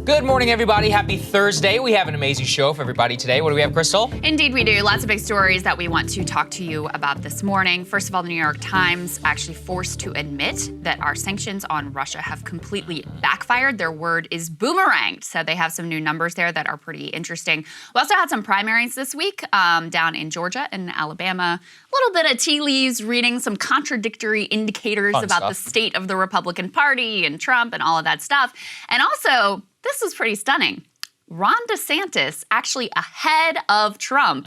Good morning, everybody. Happy Thursday. We have an amazing show for everybody today. What do we have, Krystal? Indeed, we do. Lots of big stories that we want to talk to you about this morning. First of all, the New York Times actually forced to admit that our sanctions on Russia have completely backfired. Their word is boomeranged. So they have some new numbers there that are pretty interesting. We also had some primaries this week down in Georgia and Alabama. A little bit of tea leaves, reading some contradictory indicators about the state of the Republican Party and Trump and all of that stuff. And also, this was pretty stunning. Ron DeSantis actually ahead of Trump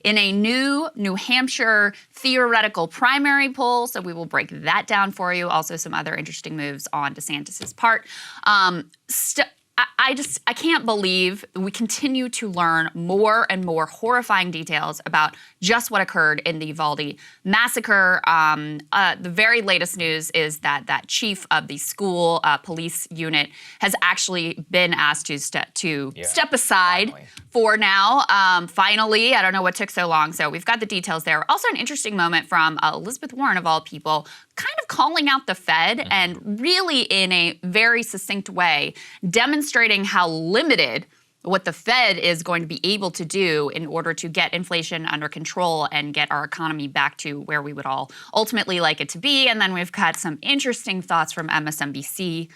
in a new New Hampshire theoretical primary poll. So we will break that down for you. Also some other interesting moves on DeSantis's part. I can't believe we continue to learn more and more horrifying details about just what occurred in the Uvalde massacre. The very latest news is that that chief of the school police unit has actually been asked to step aside for now. Finally, I don't know what took so long. So we've got the details there. Also an interesting moment from Elizabeth Warren, of all people, kind of calling out the Fed and really in a very succinct way demonstrating how limited what the Fed is going to be able to do in order to get inflation under control and get our economy back to where we would all ultimately like it to be. And then we've got some interesting thoughts from MSNBC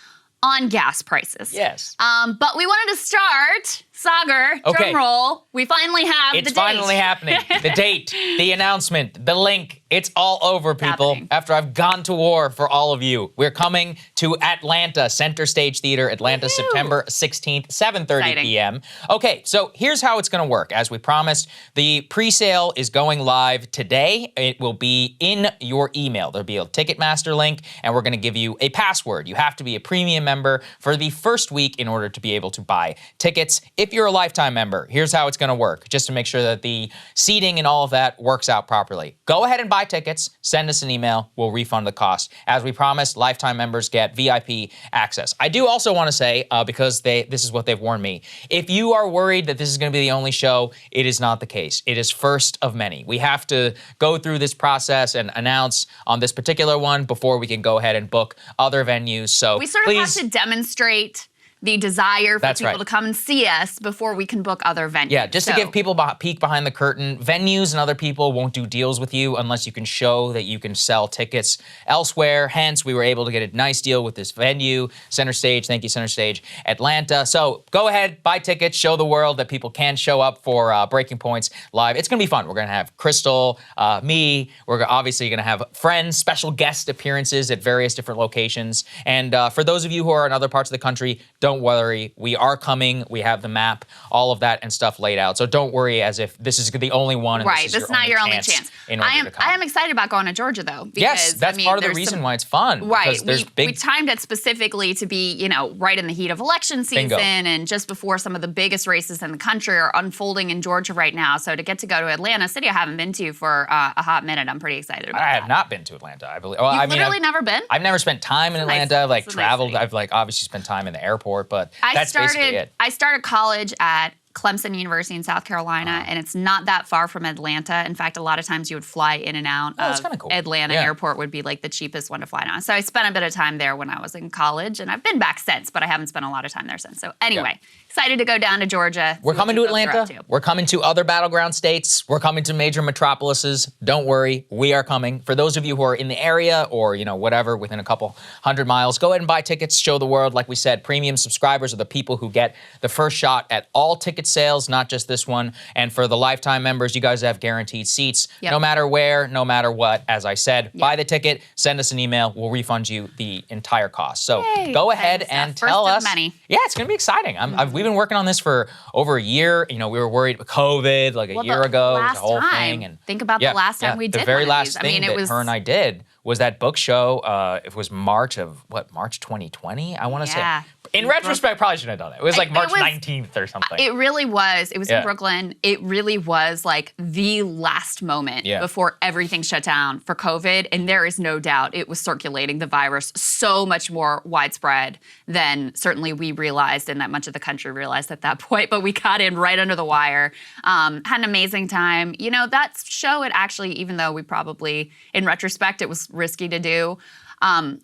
on gas prices. Yes. But we wanted to start, Saagar, drum roll. We finally have the date. It's finally happening. The date, the announcement, the link. It's all over, people. After I've gone to war for all of you. We're coming to Atlanta, Center Stage Theater, Atlanta, September 16th, 7:30 p.m. Okay, so here's how it's going to work. As we promised, the pre-sale is going live today. It will be in your email. There'll be a Ticketmaster link, and we're going to give you a password. You have to be a premium member for the first week in order to be able to buy tickets. If you're a lifetime member, here's how it's going to work, just to make sure that the seating and all of that works out properly. Go ahead and buy tickets, send us an email, we'll refund the cost. As we promised, lifetime members get VIP access. I do also want to say, because this is what they've warned me, if you are worried that this is going to be the only show, it is not the case. It is first of many. We have to go through this process and announce on this particular one before we can go ahead and book other venues. So we sort of have to demonstrate the desire for people to come and see us before we can book other venues. Yeah, just to give people a peek behind the curtain, venues and other people won't do deals with you unless you can show that you can sell tickets elsewhere. Hence, we were able to get a nice deal with this venue, Center Stage. Thank you, Center Stage, Atlanta. So go ahead, buy tickets, show the world that people can show up for Breaking Points Live. It's going to be fun. We're going to have Krystal, me. We're obviously going to have friends, special guest appearances at various different locations. And for those of you who are in other parts of the country, don't worry, we are coming. We have the map, all of that and stuff laid out. So don't worry as if this is the only one. And this is not your only chance. I am excited about going to Georgia, though. Because, yes, that's part of the reason why it's fun. Right. We timed it specifically to be, right in the heat of election season and just before some of the biggest races in the country are unfolding in Georgia right now. So to get to go to Atlanta, a city I haven't been to for a hot minute, I'm pretty excited about I have not been to Atlanta, I believe. You've literally never been? I've never spent time in Atlanta. I've traveled. I've obviously spent time in the airport. But that's basically it. I started college at Clemson University in South Carolina, and it's not that far from Atlanta. In fact, a lot of times you would fly in and out of Atlanta Airport would be like the cheapest one to fly down. So I spent a bit of time there when I was in college, and I've been back since, but I haven't spent a lot of time there since. So anyway, excited to go down to Georgia. We're coming to Atlanta. We're coming to other battleground states. We're coming to major metropolises. Don't worry, we are coming. For those of you who are in the area or, whatever, within a couple 100 miles, go ahead and buy tickets, show the world. Like we said, premium subscribers are the people who get the first shot at all ticket sales, not just this one. And for the lifetime members, you guys have guaranteed seats, no matter where, no matter what. As I said, buy the ticket, send us an email, we'll refund you the entire cost. So go ahead and tell us. Yeah, it's going to be exciting. We've been working on this for over a year. We were worried with COVID like a year ago. It was the whole thing. And think about the last time we did the very last thing that her and I did was that book show. It was March 2020, I want to say. In retrospect, probably shouldn't have done it. It was like March 19th or something. It really was. It was in Brooklyn. It really was like the last moment before everything shut down for COVID. And there is no doubt it was circulating the virus so much more widespread than certainly we realized and that much of the country realized at that point. But we got in right under the wire. Had an amazing time. That show, it actually, even though we probably, in retrospect, it was risky to do,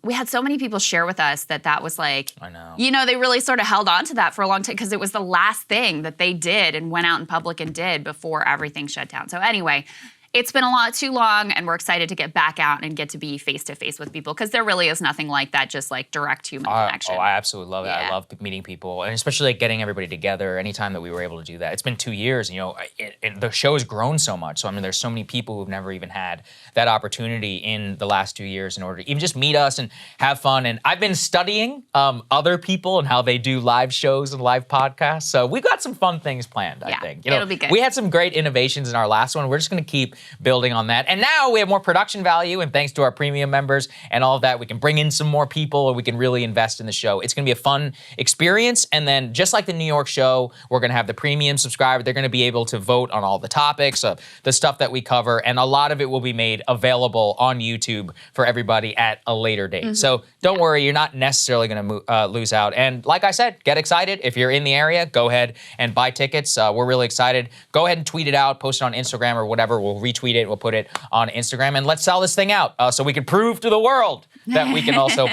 we had so many people share with us that was like, I know. They really sort of held on to that for a long time because it was the last thing that they did and went out in public and did before everything shut down. So anyway, it's been a lot too long, and we're excited to get back out and get to be face-to-face with people because there really is nothing like that, just like direct human connection. Oh, I absolutely love that. I love meeting people, and especially like getting everybody together anytime that we were able to do that. It's been 2 years, and the show has grown so much. So, I mean, there's so many people who've never even had that opportunity in the last 2 years in order to even just meet us and have fun. And I've been studying other people and how they do live shows and live podcasts. So we've got some fun things planned, I think. It'll be good. We had some great innovations in our last one. We're just going to keep building on that. And now we have more production value, and thanks to our premium members and all of that, we can bring in some more people and we can really invest in the show. It's going to be a fun experience. And then just like the New York show, we're going to have the premium subscriber. They're going to be able to vote on all the topics, the stuff that we cover, and a lot of it will be made available on YouTube for everybody at a later date. So don't worry, you're not necessarily going to lose out. And like I said, get excited. If you're in the area, go ahead and buy tickets. We're really excited. Go ahead and tweet it out, post it on Instagram or whatever. We'll retweet it. We'll put it on Instagram, and let's sell this thing out so we can prove to the world that we can also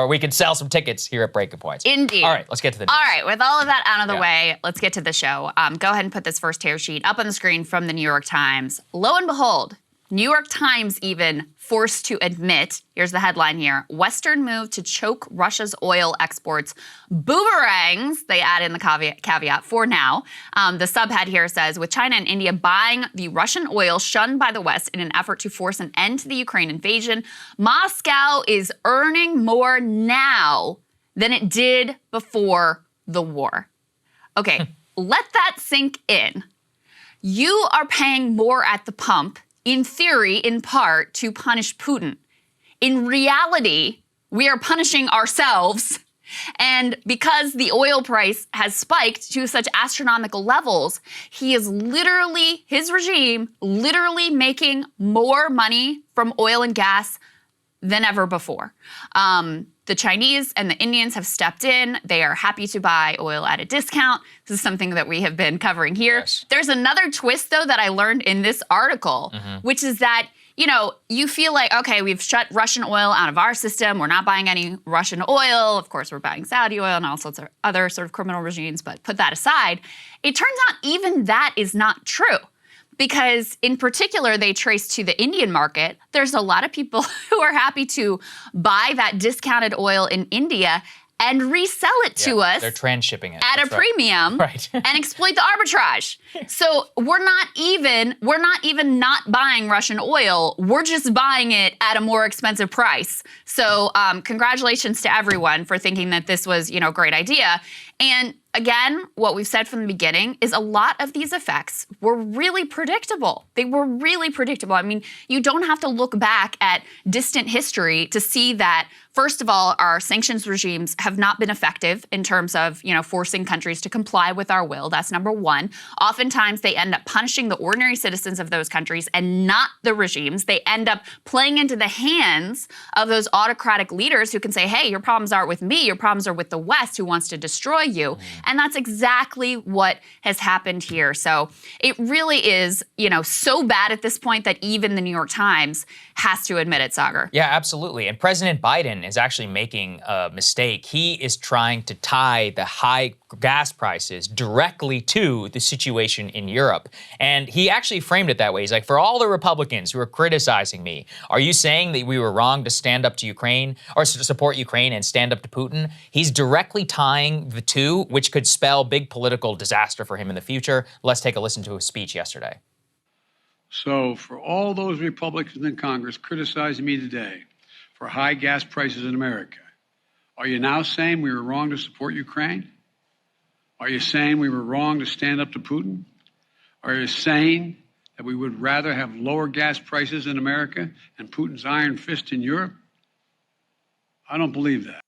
we can sell some tickets here at Breaking Points. Indeed. All right, let's get to the news. All right, with all of that out of the way, let's get to the show. Go ahead and put this first tear sheet up on the screen from the New York Times. Lo and behold, New York Times even forced to admit, here's the headline here, Western move to choke Russia's oil exports boomerangs, they add in the caveat for now. The subhead here says, with China and India buying the Russian oil shunned by the West in an effort to force an end to the Ukraine invasion, Moscow is earning more now than it did before the war. Okay, let that sink in. You are paying more at the pump, in theory, in part, to punish Putin. In reality, we are punishing ourselves. And because the oil price has spiked to such astronomical levels, his regime, literally making more money from oil and gas than ever before. The Chinese and the Indians have stepped in. They are happy to buy oil at a discount. This is something that we have been covering here. Yes. There's another twist, though, that I learned in this article, which is that, you feel like, okay, we've shut Russian oil out of our system. We're not buying any Russian oil. Of course, we're buying Saudi oil and all sorts of other sort of criminal regimes, but put that aside. It turns out even that is not true. Because in particular, they trace to the Indian market. There's a lot of people who are happy to buy that discounted oil in India and resell it to us. They're transshipping it at a premium and exploit the arbitrage. So we're not even not buying Russian oil. We're just buying it at a more expensive price. So congratulations to everyone for thinking that this was, a great idea. And again, what we've said from the beginning is a lot of these effects were really predictable. They were really predictable. I mean, you don't have to look back at distant history to see that, first of all, our sanctions regimes have not been effective in terms of, forcing countries to comply with our will. That's number one. Oftentimes, they end up punishing the ordinary citizens of those countries and not the regimes. They end up playing into the hands of those autocratic leaders who can say, hey, your problems aren't with me. Your problems are with the West who wants to destroy you. And that's exactly what has happened here. So it really is, so bad at this point that even the New York Times has to admit it, Saagar. Yeah, absolutely. And President Biden is actually making a mistake. He is trying to tie the high gas prices directly to the situation in Europe. And he actually framed it that way. He's like, for all the Republicans who are criticizing me, are you saying that we were wrong to stand up to Ukraine or to support Ukraine and stand up to Putin? He's directly tying the two, which could spell big political disaster for him in the future. Let's take a listen to his speech yesterday. So for all those Republicans in Congress criticizing me today for high gas prices in America, are you now saying we were wrong to support Ukraine? Are you saying we were wrong to stand up to Putin? Are you saying that we would rather have lower gas prices in America and Putin's iron fist in Europe? I don't believe that.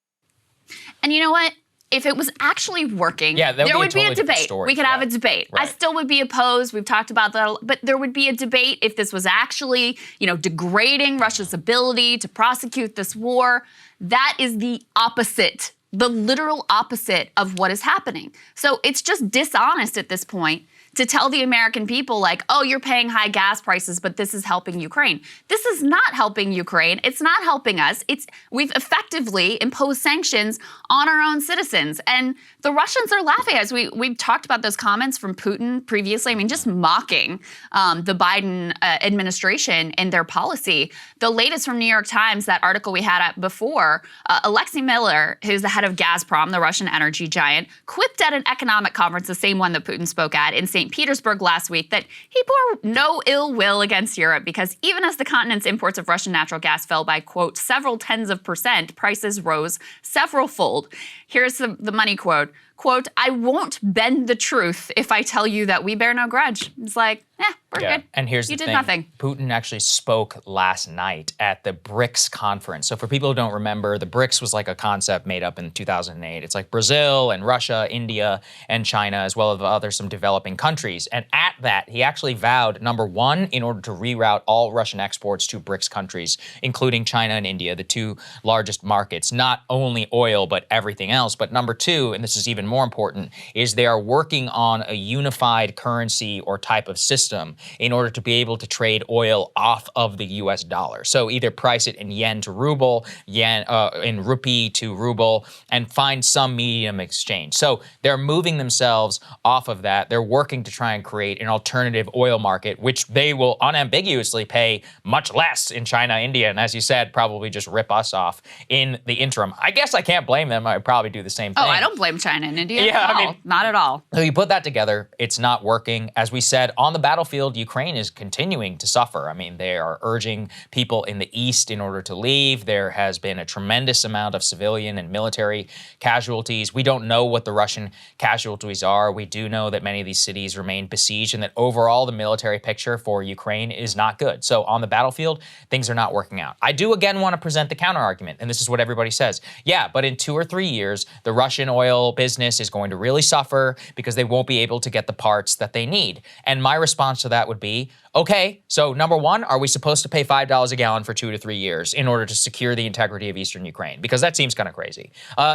And you know what? If it was actually working, there would be a debate. We could have a debate. I still would be opposed. We've talked about that, but there would be a debate if this was actually, degrading Russia's ability to prosecute this war. That is the opposite, the literal opposite of what is happening. So it's just dishonest at this point to tell the American people like, oh, you're paying high gas prices, but this is helping Ukraine. This is not helping Ukraine. It's not helping us. We've effectively imposed sanctions on our own citizens. And the Russians are laughing at us. We've talked about those comments from Putin previously. I mean, just mocking the Biden administration and their policy. The latest from New York Times, that article we had before, Alexei Miller, who's the head of Gazprom, the Russian energy giant, quipped at an economic conference, the same one that Putin spoke at in St. Petersburg last week, that he bore no ill will against Europe because even as the continent's imports of Russian natural gas fell by, quote, several tens of %, prices rose several-fold. Here's the money quote. Quote, I won't bend the truth if I tell you that we bear no grudge. It's like, we're good. And here's you the did thing. Nothing. Putin actually spoke last night at the BRICS conference. So for people who don't remember, the BRICS was like a concept made up in 2008. It's like Brazil and Russia, India, and China, as well as some developing countries. And at that, he actually vowed, number one, in order to reroute all Russian exports to BRICS countries, including China and India, the two largest markets, not only oil, but everything else. But number two, and this is even more important, is they are working on a unified currency or type of system in order to be able to trade oil off of the US dollar. So either price it in yen to ruble, in rupee to ruble, and find some medium exchange. So they're moving themselves off of that. They're working to try and create an alternative oil market, which they will unambiguously pay much less in China, India, and as you said, probably just rip us off in the interim. I guess I can't blame them. I'd probably do the same thing. Oh, I don't blame China and India at all. Not at all. So you put that together, it's not working. As we said, on the battlefield, Ukraine is continuing to suffer. I mean, they are urging people in the east in order to leave. There has been a tremendous amount of civilian and military casualties. We don't know what the Russian casualties are. We do know that many of these cities remain besieged and that overall the military picture for Ukraine is not good. So on the battlefield, things are not working out. I do again want to present the counter argument, and this is what everybody says. Yeah, but in 2 or 3 years, the Russian oil business is going to really suffer because they won't be able to get the parts that they need. And my response to that would be, okay, so number one, are we supposed to pay $5 a gallon for 2 to 3 years in order to secure the integrity of eastern Ukraine? Because that seems kind of crazy.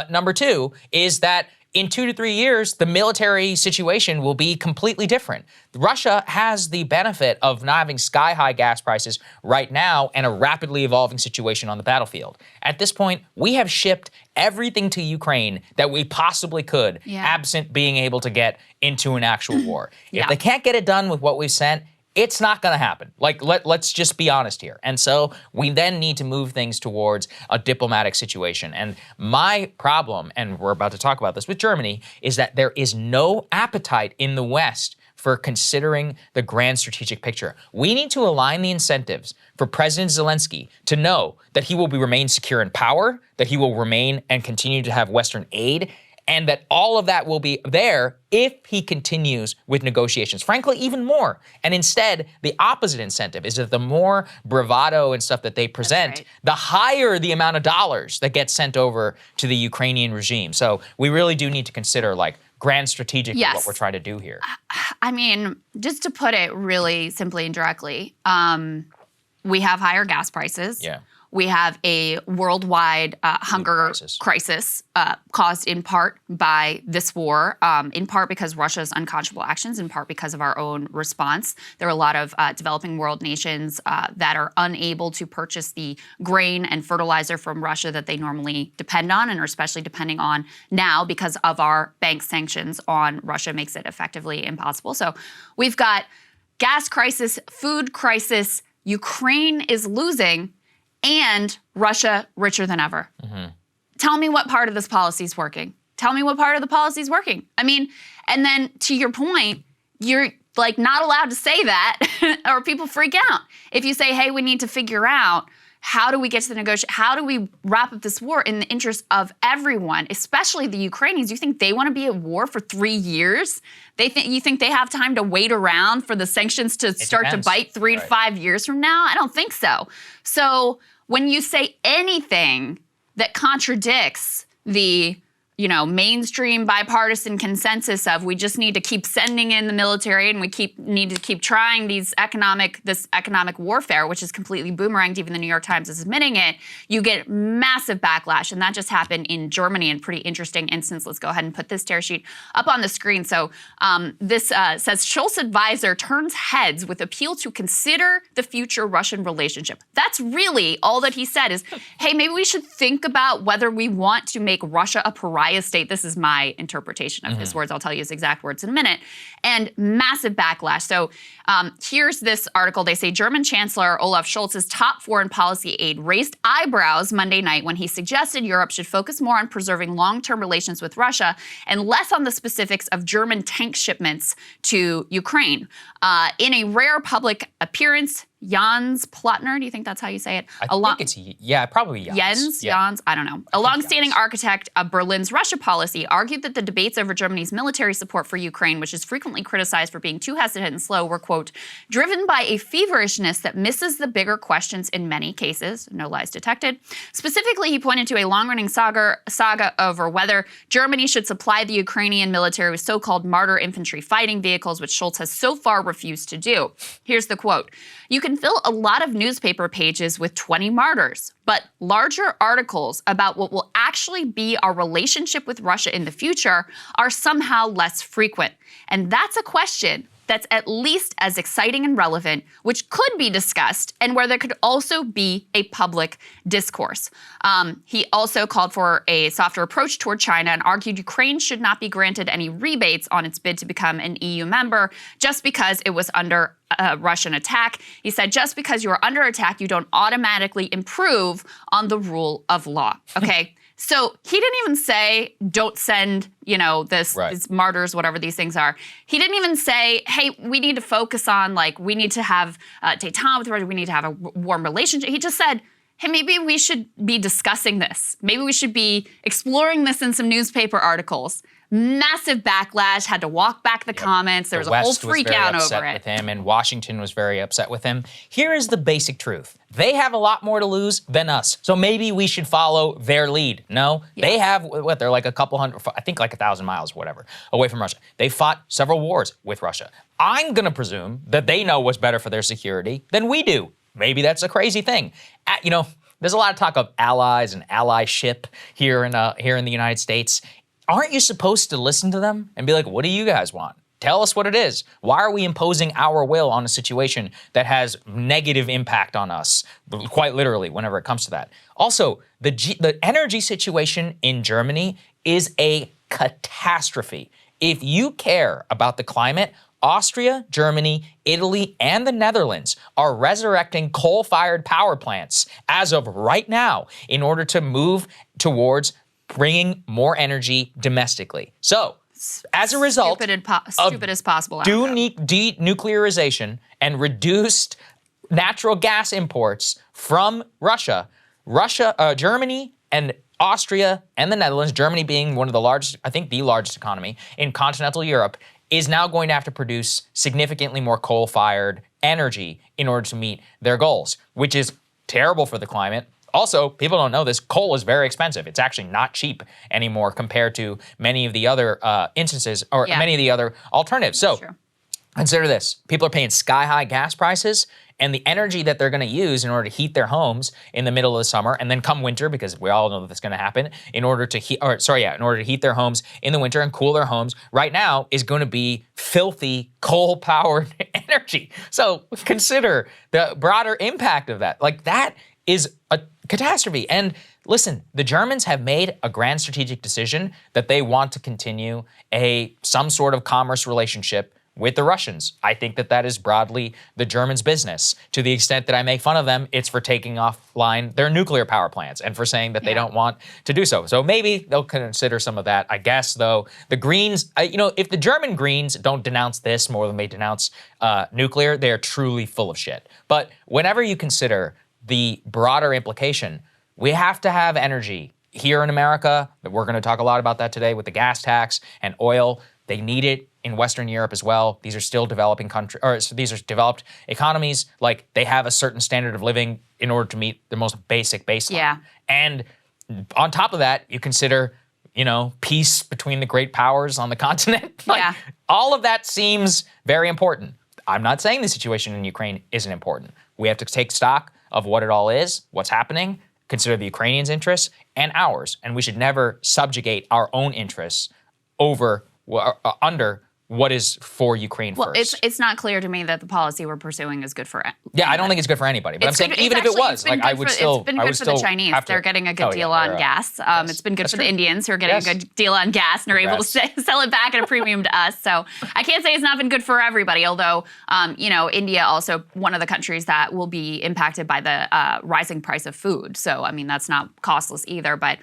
Number two is that in 2 to 3 years, the military situation will be completely different. Russia has the benefit of not having sky-high gas prices right now and a rapidly evolving situation on the battlefield. At this point, we have shipped everything to Ukraine that we possibly could, absent being able to get into an actual war. If they can't get it done with what we've sent, it's not going to happen. Like, let's just be honest here. And so we then need to move things towards a diplomatic situation. And my problem, and we're about to talk about this with Germany, is that there is no appetite in the West for considering the grand strategic picture. We need to align the incentives for President Zelensky to know that he will remain secure in power, that he will remain and continue to have Western aid, and that all of that will be there if he continues with negotiations, frankly, even more. And instead, the opposite incentive is that the more bravado and stuff that they present, the higher the amount of dollars that get sent over to the Ukrainian regime. So we really do need to consider, like, grand strategically what we're trying to do here. I mean, just to put it really simply and directly, we have higher gas prices. Yeah. We have a worldwide hunger crisis caused in part by this war, in part because Russia's unconscionable actions, in part because of our own response. There are a lot of developing world nations that are unable to purchase the grain and fertilizer from Russia that they normally depend on, and are especially depending on now because of our bank sanctions on Russia makes it effectively impossible. So we've got gas crisis, food crisis, Ukraine is losing, and Russia richer than ever. Mm-hmm. Tell me what part of this policy is working. Tell me what part of the policy is working. I mean, and then to your point, you're like not allowed to say that or people freak out. If you say, hey, we need to figure out how do we get to the negotiation, how do we wrap up this war in the interest of everyone, especially the Ukrainians? You think they want to be at war for 3 years? You think they have time to wait around for the sanctions to start to bite 3 to 5 years from now? I don't think so. So when you say anything that contradicts the mainstream bipartisan consensus of we just need to keep sending in the military and we need to keep trying this economic warfare, which is completely boomeranged. Even the New York Times is admitting it. You get massive backlash, and that just happened in Germany in pretty interesting instance. Let's go ahead and put this tear sheet up on the screen. So this says Scholz advisor turns heads with appeal to consider the future Russian relationship. That's really all that he said is, hey, maybe we should think about whether we want to make Russia a pariah state. This is my interpretation of his words. I'll tell you his exact words in a minute. And massive backlash. So here's this article. They say German Chancellor Olaf Scholz's top foreign policy aide raised eyebrows Monday night when he suggested Europe should focus more on preserving long-term relations with Russia and less on the specifics of German tank shipments to Ukraine. In a rare public appearance, Jens Plotner, do you think that's how you say it? I think it's, probably Jens. Jens, I don't know. A long-standing architect of Berlin's Russia policy argued that the debates over Germany's military support for Ukraine, which is frequently criticized for being too hesitant and slow, were, quote, driven by a feverishness that misses the bigger questions in many cases, no lies detected. Specifically, he pointed to a long-running saga over whether Germany should supply the Ukrainian military with so-called martyr infantry fighting vehicles, which Scholz has so far refused to do. Here's the quote. You can fill a lot of newspaper pages with 20 martyrs, but larger articles about what will actually be our relationship with Russia in the future are somehow less frequent. And that's a question that's at least as exciting and relevant, which could be discussed, and where there could also be a public discourse. He also called for a softer approach toward China and argued Ukraine should not be granted any rebates on its bid to become an EU member just because it was under Russian attack. He said, just because you are under attack, you don't automatically improve on the rule of law. Okay. So he didn't even say, don't send, these martyrs, whatever these things are. He didn't even say, hey, we need to focus on, we need to have détente with Russia, we need to have a warm relationship. He just said, hey, maybe we should be discussing this. Maybe we should be exploring this in some newspaper articles. Massive backlash, had to walk back the comments. There was a whole freak out over it. West was very upset with him, and Washington was very upset with him. Here is the basic truth. They have a lot more to lose than us, so maybe we should follow their lead. No? Yeah. They have, they're like a couple hundred, I think like 1,000 miles, whatever, away from Russia. They fought several wars with Russia. I'm going to presume that they know what's better for their security than we do. Maybe that's a crazy thing. There's a lot of talk of allies and allyship here in the United States. Aren't you supposed to listen to them and be like, what do you guys want? Tell us what it is. Why are we imposing our will on a situation that has negative impact on us, quite literally, whenever it comes to that? Also, the energy situation in Germany is a catastrophe. If you care about the climate, Austria, Germany, Italy, and the Netherlands are resurrecting coal-fired power plants as of right now in order to move towards bringing more energy domestically. So, as a result stupid as possible denuclearization and reduced natural gas imports from Russia, Germany and Austria and the Netherlands, Germany being one of the largest, I think the largest economy in continental Europe, is now going to have to produce significantly more coal-fired energy in order to meet their goals, which is terrible for the climate. Also, people don't know this, coal is very expensive. It's actually not cheap anymore compared to many of the other instances or many of the other alternatives. So consider this. People are paying sky-high gas prices, and the energy that they're going to use in order to heat their homes in the middle of the summer, and then come winter, because we all know that that's going to happen, in order to heat their homes in the winter and cool their homes, right now is going to be filthy coal-powered energy. So consider the broader impact of that. That is a catastrophe. And listen, the Germans have made a grand strategic decision that they want to continue some sort of commerce relationship with the Russians. I think that is broadly the Germans' business. To the extent that I make fun of them, it's for taking offline their nuclear power plants and for saying that they don't want to do so. So maybe they'll consider some of that. I guess, though, the Greens, if the German Greens don't denounce this more than they denounce nuclear, they're truly full of shit. But whenever you consider the broader implication, we have to have energy here in America. We're going to talk a lot about that today with the gas tax and oil. They need it in Western Europe as well. These are still developing countries, or these are developed economies. They have a certain standard of living in order to meet the most basic baseline. Yeah. And on top of that, you consider, peace between the great powers on the continent. Yeah. All of that seems very important. I'm not saying the situation in Ukraine isn't important. We have to take stock of what it all is, what's happening, consider the Ukrainians' interests and ours. And we should never subjugate our own interests under what is for Ukraine first. It's not clear to me that the policy we're pursuing is good for it. Yeah, I don't think it's good for anybody. But I'm saying even if it was, I would still. It's been good for the Chinese. They're getting a good deal on gas. Yes. It's been good for the Indians who are getting a good deal on gas and are able to sell it back at a premium to us. So I can't say it's not been good for everybody. Although, India also one of the countries that will be impacted by the rising price of food. So I mean that's not costless either. But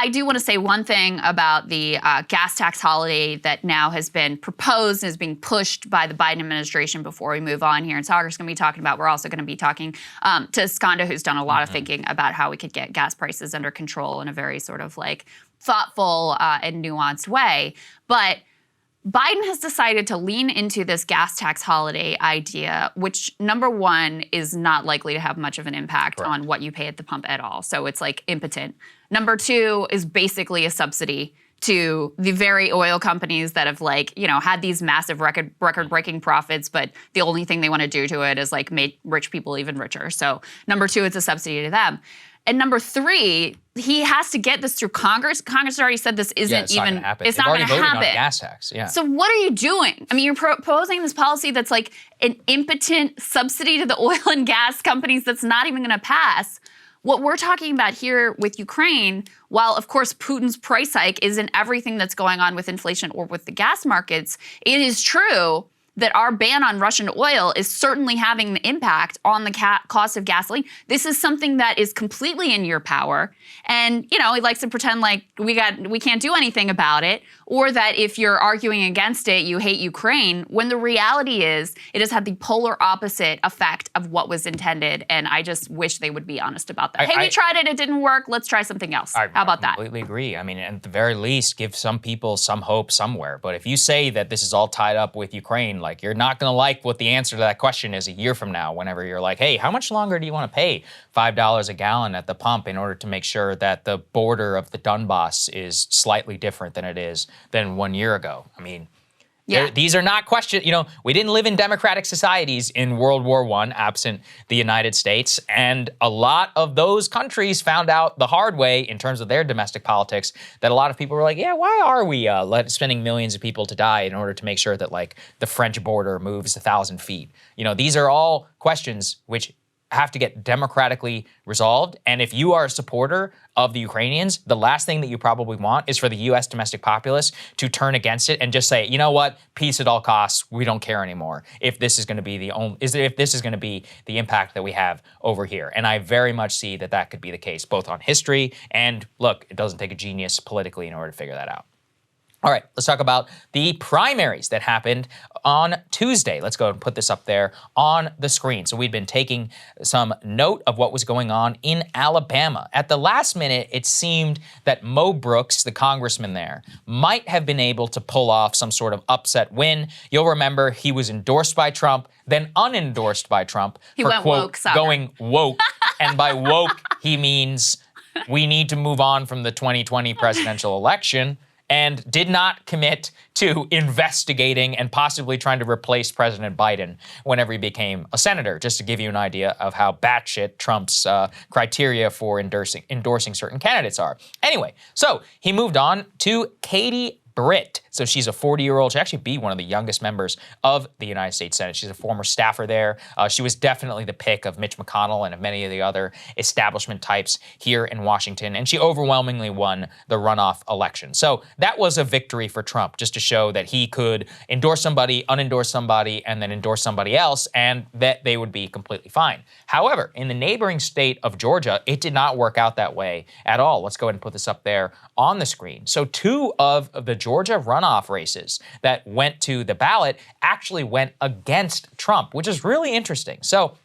I do want to say one thing about the gas tax holiday that now has been proposed and is being pushed by the Biden administration before we move on here. And Saagar's going to be talking about, we're also going to be talking to Skanda, who's done a lot of thinking about how we could get gas prices under control in a very sort of thoughtful and nuanced way. But Biden has decided to lean into this gas tax holiday idea, which, number one, is not likely to have much of an impact on what you pay at the pump at all. So it's impotent. Number two is basically a subsidy to the very oil companies that have had these massive record-breaking profits, but the only thing they want to do to it is make rich people even richer. So number two, it's a subsidy to them. And number three, he has to get this through Congress. Congress has already said this isn't even. It's not going to happen. On gas tax. Yeah. So what are you doing? I mean, you're proposing this policy that's an impotent subsidy to the oil and gas companies that's not even going to pass. What we're talking about here with Ukraine, while of course Putin's price hike isn't everything that's going on with inflation or with the gas markets, it is true that our ban on Russian oil is certainly having an impact on the cost of gasoline. This is something that is completely in your power. And, he likes to pretend we can't do anything about it, or that if you're arguing against it, you hate Ukraine, when the reality is it has had the polar opposite effect of what was intended. And I just wish they would be honest about that. We tried it, it didn't work, let's try something else. How about that? I completely agree. I mean, at the very least, give some people some hope somewhere. But if you say that this is all tied up with Ukraine, you're not going to like what the answer to that question is a year from now, whenever you're hey, how much longer do you want to pay $5 a gallon at the pump in order to make sure that the border of the Donbass is slightly different than 1 year ago? I mean, these are not questions. We didn't live in democratic societies in World War I, absent the United States. And a lot of those countries found out the hard way in terms of their domestic politics that a lot of people were yeah, why are we spending millions of people to die in order to make sure that the French border moves 1,000 feet? These are all questions which have to get democratically resolved. And if you are a supporter of the Ukrainians, the last thing that you probably want is for the U.S. domestic populace to turn against it and just say, you know what, peace at all costs, we don't care anymore. If this is going to be the impact that we have over here. And I very much see that could be the case, both on history and look, it doesn't take a genius politically in order to figure that out. All right, let's talk about the primaries that happened on Tuesday. Let's go and put this up there on the screen. So we'd been taking some note of what was going on in Alabama. At the last minute, it seemed that Mo Brooks, the congressman there, might have been able to pull off some sort of upset win. You'll remember he was endorsed by Trump, then unendorsed by Trump. He for, went quote, woke, Saagar. Going woke. And by woke, he means we need to move on from the 2020 presidential election, and did not commit to investigating and possibly trying to replace President Biden whenever he became a senator, just to give you an idea of how batshit Trump's criteria for endorsing certain candidates are. Anyway, so he moved on to Katie Britt. So she's a 40-year-old. She'd actually be one of the youngest members of the United States Senate. She's a former staffer there. She was definitely the pick of Mitch McConnell and of many of the other establishment types here in Washington. And she overwhelmingly won the runoff election. So that was a victory for Trump, just to show that he could endorse somebody, unendorse somebody, and then endorse somebody else, and that they would be completely fine. However, in the neighboring state of Georgia, it did not work out that way at all. Let's go ahead and put this up there on the screen. So two of the Georgia runoff races that went to the ballot actually went against Trump, which is really interesting. So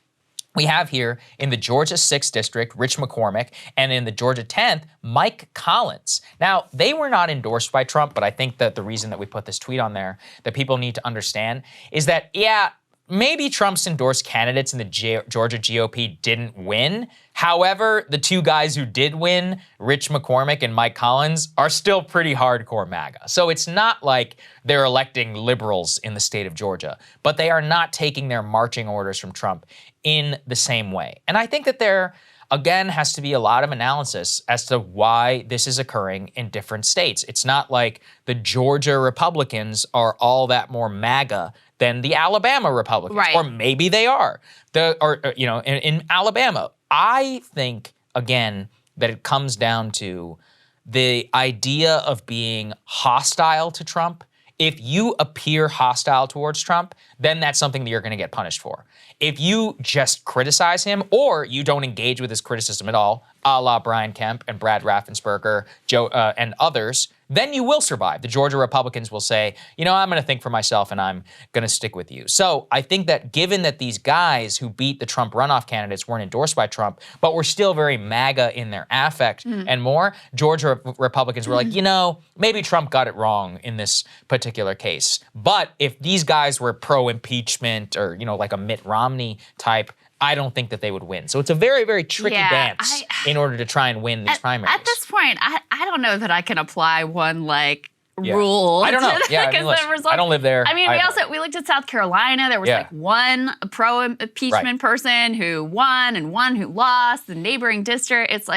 we have here in the Georgia 6th District, Rich McCormick, and in the Georgia 10th, Mike Collins. Now, they were not endorsed by Trump, but I think that the reason that we put this tweet on there that people need to understand is that, yeah, maybe Trump's endorsed candidates in the Georgia GOP didn't win. However, the two guys who did win, Rich McCormick and Mike Collins, are still pretty hardcore MAGA. So it's not like they're electing liberals in the state of Georgia, but they are not taking their marching orders from Trump in the same way. And I think that there, again, has to be a lot of analysis as to why this is occurring in different states. It's not like the Georgia Republicans are all that more MAGA than the Alabama Republicans, right. Or maybe they are. In Alabama, I think, again, that it comes down to the idea of being hostile to Trump. If you appear hostile towards Trump, then that's something that you're going to get punished for. If you just criticize him or you don't engage with his criticism at all, a la Brian Kemp and Brad Raffensperger, Joe and others, then you will survive. The Georgia Republicans will say, I'm going to think for myself and I'm going to stick with you. So I think that given that these guys who beat the Trump runoff candidates weren't endorsed by Trump, but were still very MAGA in their affect and more, Georgia Republicans were like, maybe Trump got it wrong in this particular case. But if these guys were pro-impeachment or, like a Mitt Romney type, I don't think that they would win. So it's a very, very tricky dance in order to try and win these primaries. At this point, I don't know that I can apply one rule. I don't know. Yeah, I don't live there. I mean, we looked at South Carolina. There was one pro-impeachment person who won and one who lost. The neighboring district. It's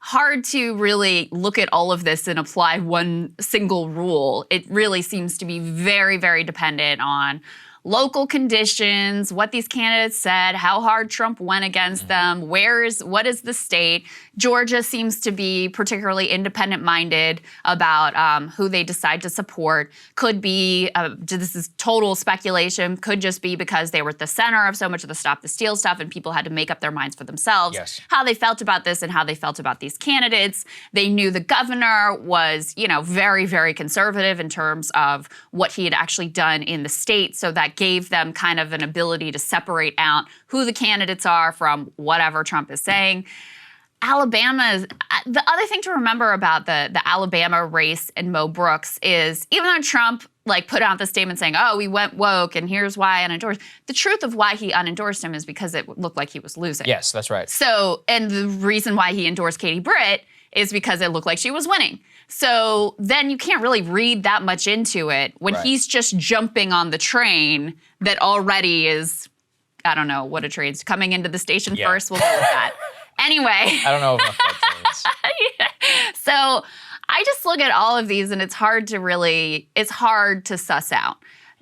hard to really look at all of this and apply one single rule. It really seems to be very, very dependent on local conditions, what these candidates said, how hard Trump went against them, what is the state. Georgia seems to be particularly independent-minded about who they decide to support. Could be, this is total speculation, could just be because they were at the center of so much of the Stop the Steal stuff and people had to make up their minds for themselves how they felt about this and how they felt about these candidates. They knew the governor was, very, very conservative in terms of what he had actually done in the state, so that gave them kind of an ability to separate out who the candidates are from whatever Trump is saying. Alabama, the other thing to remember about the Alabama race and Mo Brooks is, even though Trump put out the statement saying, we went woke and here's why I unendorsed, the truth of why he unendorsed him is because it looked like he was losing. Yes, that's right. So, and the reason why he endorsed Katie Britt is because it looked like she was winning. So then you can't really read that much into it when he's just jumping on the train that already is, I don't know what a train's coming into the station first. We'll go with that. Anyway. I don't know about trains. So I just look at all of these and it's hard to suss out.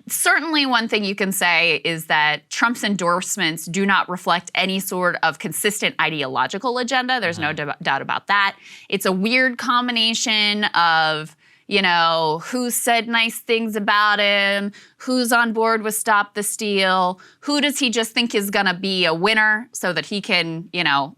Certainly one thing you can say is that Trump's endorsements do not reflect any sort of consistent ideological agenda. There's no doubt about that. It's a weird combination of, who said nice things about him, who's on board with Stop the Steal, who does he just think is going to be a winner so that he can,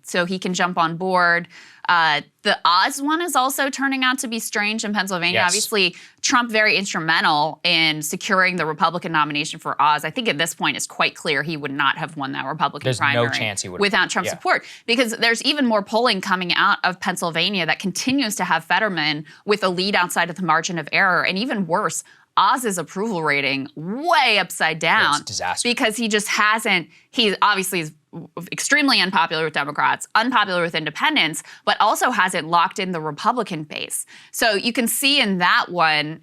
so he can jump on board. The Oz one is also turning out to be strange in Pennsylvania. Yes. Obviously, Trump very instrumental in securing the Republican nomination for Oz. I think at this point it's quite clear he would not have won that Republican primary no chance he would without Trump's support, because there's even more polling coming out of Pennsylvania that continues to have Fetterman with a lead outside of the margin of error. And even worse, Oz's approval rating way upside down. It's a disaster. Because he just hasn't, he obviously is extremely unpopular with Democrats, unpopular with independents, but also hasn't locked in the Republican base. So you can see in that one,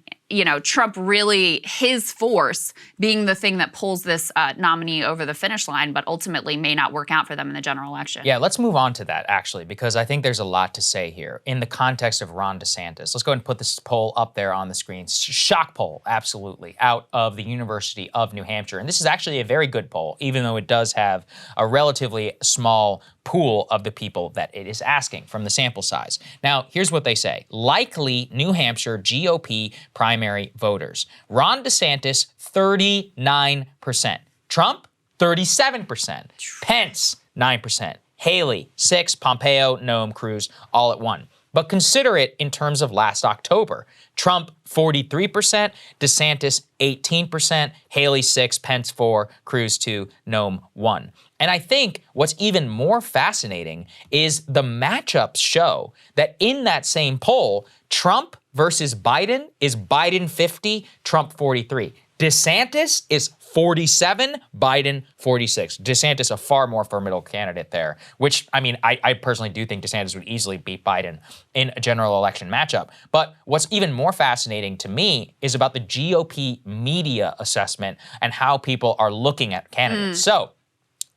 Trump really, his force being the thing that pulls this nominee over the finish line, but ultimately may not work out for them in the general election. Yeah, let's move on to that, actually, because I think there's a lot to say here in the context of Ron DeSantis. Let's go ahead and put this poll up there on the screen. Shock poll, absolutely, out of the University of New Hampshire. And this is actually a very good poll, even though it does have a relatively small pool of the people that it is asking from the sample size. Now, here's what they say. Likely New Hampshire GOP primary voters. Ron DeSantis, 39%. Trump, 37%. Pence, 9%. Haley, 6%. Pompeo, Noem, Cruz, all at 1%. But consider it in terms of last October. Trump, 43%, DeSantis, 18%, Haley, 6%, Pence, 4%, Cruz, 2%, Noem, 1%. And I think what's even more fascinating is the matchups show that in that same poll, Trump versus Biden is Biden 50, Trump 43. DeSantis is 47, Biden 46. DeSantis a far more formidable candidate there, which, I mean, I personally do think DeSantis would easily beat Biden in a general election matchup. But what's even more fascinating to me is about the GOP media assessment and how people are looking at candidates. So,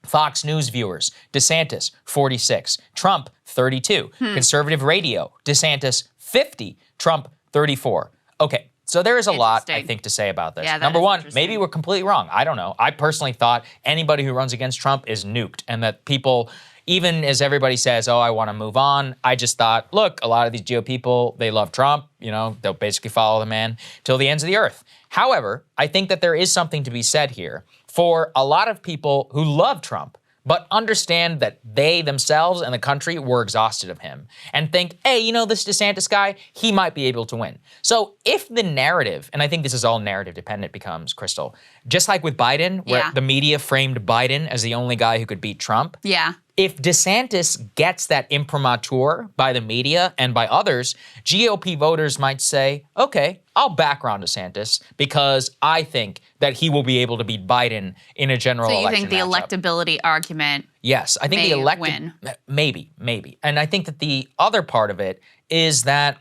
Fox News viewers, DeSantis, 46. Trump, 32. Conservative radio, DeSantis, 50. Trump, 34. Okay, so there is a lot, I think, to say about this. Yeah, Number one, maybe we're completely wrong. I don't know. I personally thought anybody who runs against Trump is nuked, and that people, even as everybody says, oh, I want to move on, I just thought, look, a lot of these GOP people, they love Trump. You know, they'll basically follow the man till the ends of the earth. However, I think that there is something to be said here for a lot of people who love Trump, but understand that they themselves and the country were exhausted of him and think, hey, you know, this DeSantis guy, he might be able to win. So if the narrative, and I think this is all narrative dependent, becomes, Krystal, just like with Biden, where the media framed Biden as the only guy who could beat Trump. Yeah. If DeSantis gets that imprimatur by the media and by others, GOP voters might say, okay, I'll back Ron DeSantis because I think that he will be able to beat Biden in a general election. So you think the matchup. electability argument Yes, I think may the elected win. Maybe. And I think that the other part of it is that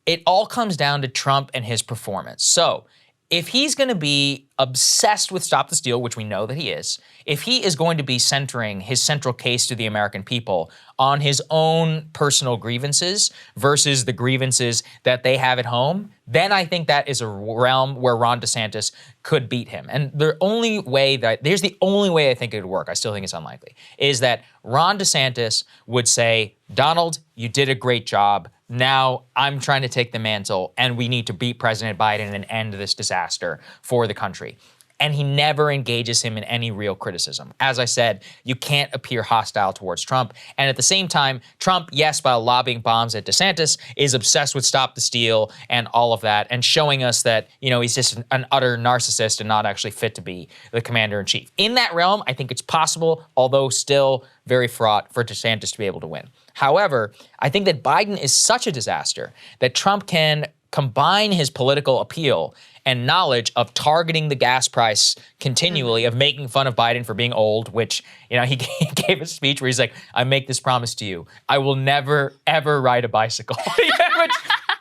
it all comes down to Trump and his performance. So if he's going to be obsessed with Stop the Steal, which we know that he is, if he is going to be centering his central case to the American people on his own personal grievances versus the grievances that they have at home, then I think that is a realm where Ron DeSantis could beat him. And the only way here's the only way I think it would work, I still think it's unlikely, is that Ron DeSantis would say, Donald, you did a great job. Now I'm trying to take the mantle and we need to beat President Biden and end this disaster for the country. And he never engages him in any real criticism. As I said, you can't appear hostile towards Trump. And at the same time, Trump, yes, while lobbing bombs at DeSantis, is obsessed with Stop the Steal and all of that, and showing us that, you know, he's just an utter narcissist and not actually fit to be the commander-in-chief. In that realm, I think it's possible, although still very fraught, for DeSantis to be able to win. However, I think that Biden is such a disaster that Trump can combine his political appeal and knowledge of targeting the gas price continually, of making fun of Biden for being old, which, you know, he gave a speech where he's like, I make this promise to you. I will never, ever ride a bicycle.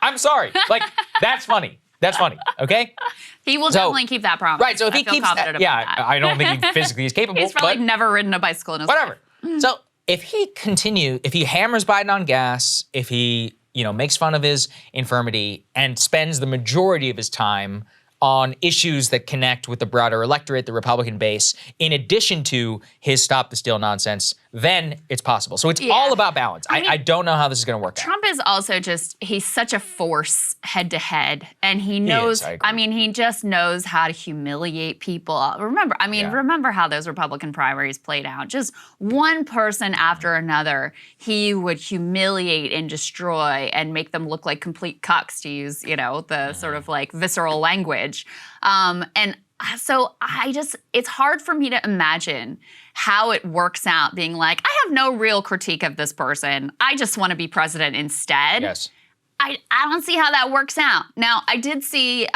I'm sorry. Like, that's funny. That's funny, okay? He will definitely keep that promise. Right, so if he keeps that, I don't think he physically is capable. He's probably never ridden a bicycle in his life. So if he hammers Biden on gas, if he, you know, makes fun of his infirmity and spends the majority of his time on issues that connect with the broader electorate, the Republican base, in addition to his Stop the Steal nonsense, then it's possible. So it's all about balance. I don't know how this is going to work out. Trump is also he's such a force head to head. And he knows, he just knows how to humiliate people. Remember how those Republican primaries played out. Just one person after another, he would humiliate and destroy and make them look like complete cucks, to use, you know, the sort of like visceral language. And so it's hard for me to imagine how it works out being like, I have no real critique of this person. I just want to be president instead. Yes. I don't see how that works out. Now, I did see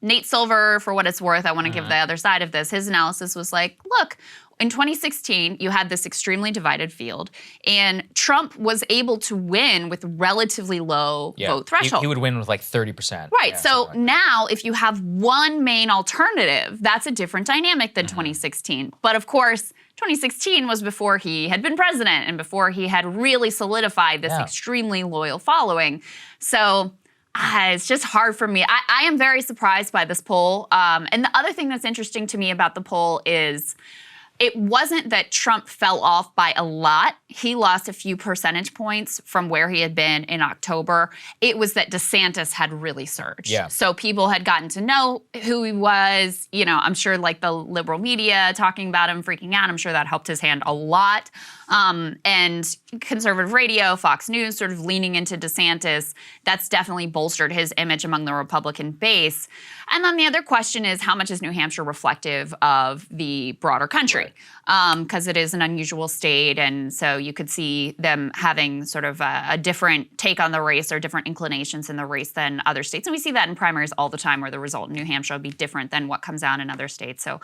Nate Silver, for what it's worth, I want to give the other side of this. His analysis was like, look, in 2016, you had this extremely divided field, and Trump was able to win with relatively low vote threshold. He would win with like 30%. Right. So now, if you have one main alternative, that's a different dynamic than 2016. But of course, 2016 was before he had been president and before he had really solidified this extremely loyal following. So it's just hard for me. I am very surprised by this poll. And the other thing that's interesting to me about the poll is it wasn't that Trump fell off by a lot. He lost a few percentage points from where he had been in October. It was that DeSantis had really surged. Yeah. So people had gotten to know who he was. You know, I'm sure like the liberal media talking about him, freaking out. I'm sure that helped his hand a lot. And conservative radio, Fox News sort of leaning into DeSantis, that's definitely bolstered his image among the Republican base. And then the other question is, how much is New Hampshire reflective of the broader country? because it is an unusual state, and so you could see them having sort of a different take on the race or different inclinations in the race than other states. And we see that in primaries all the time, where the result in New Hampshire will be different than what comes out in other states. So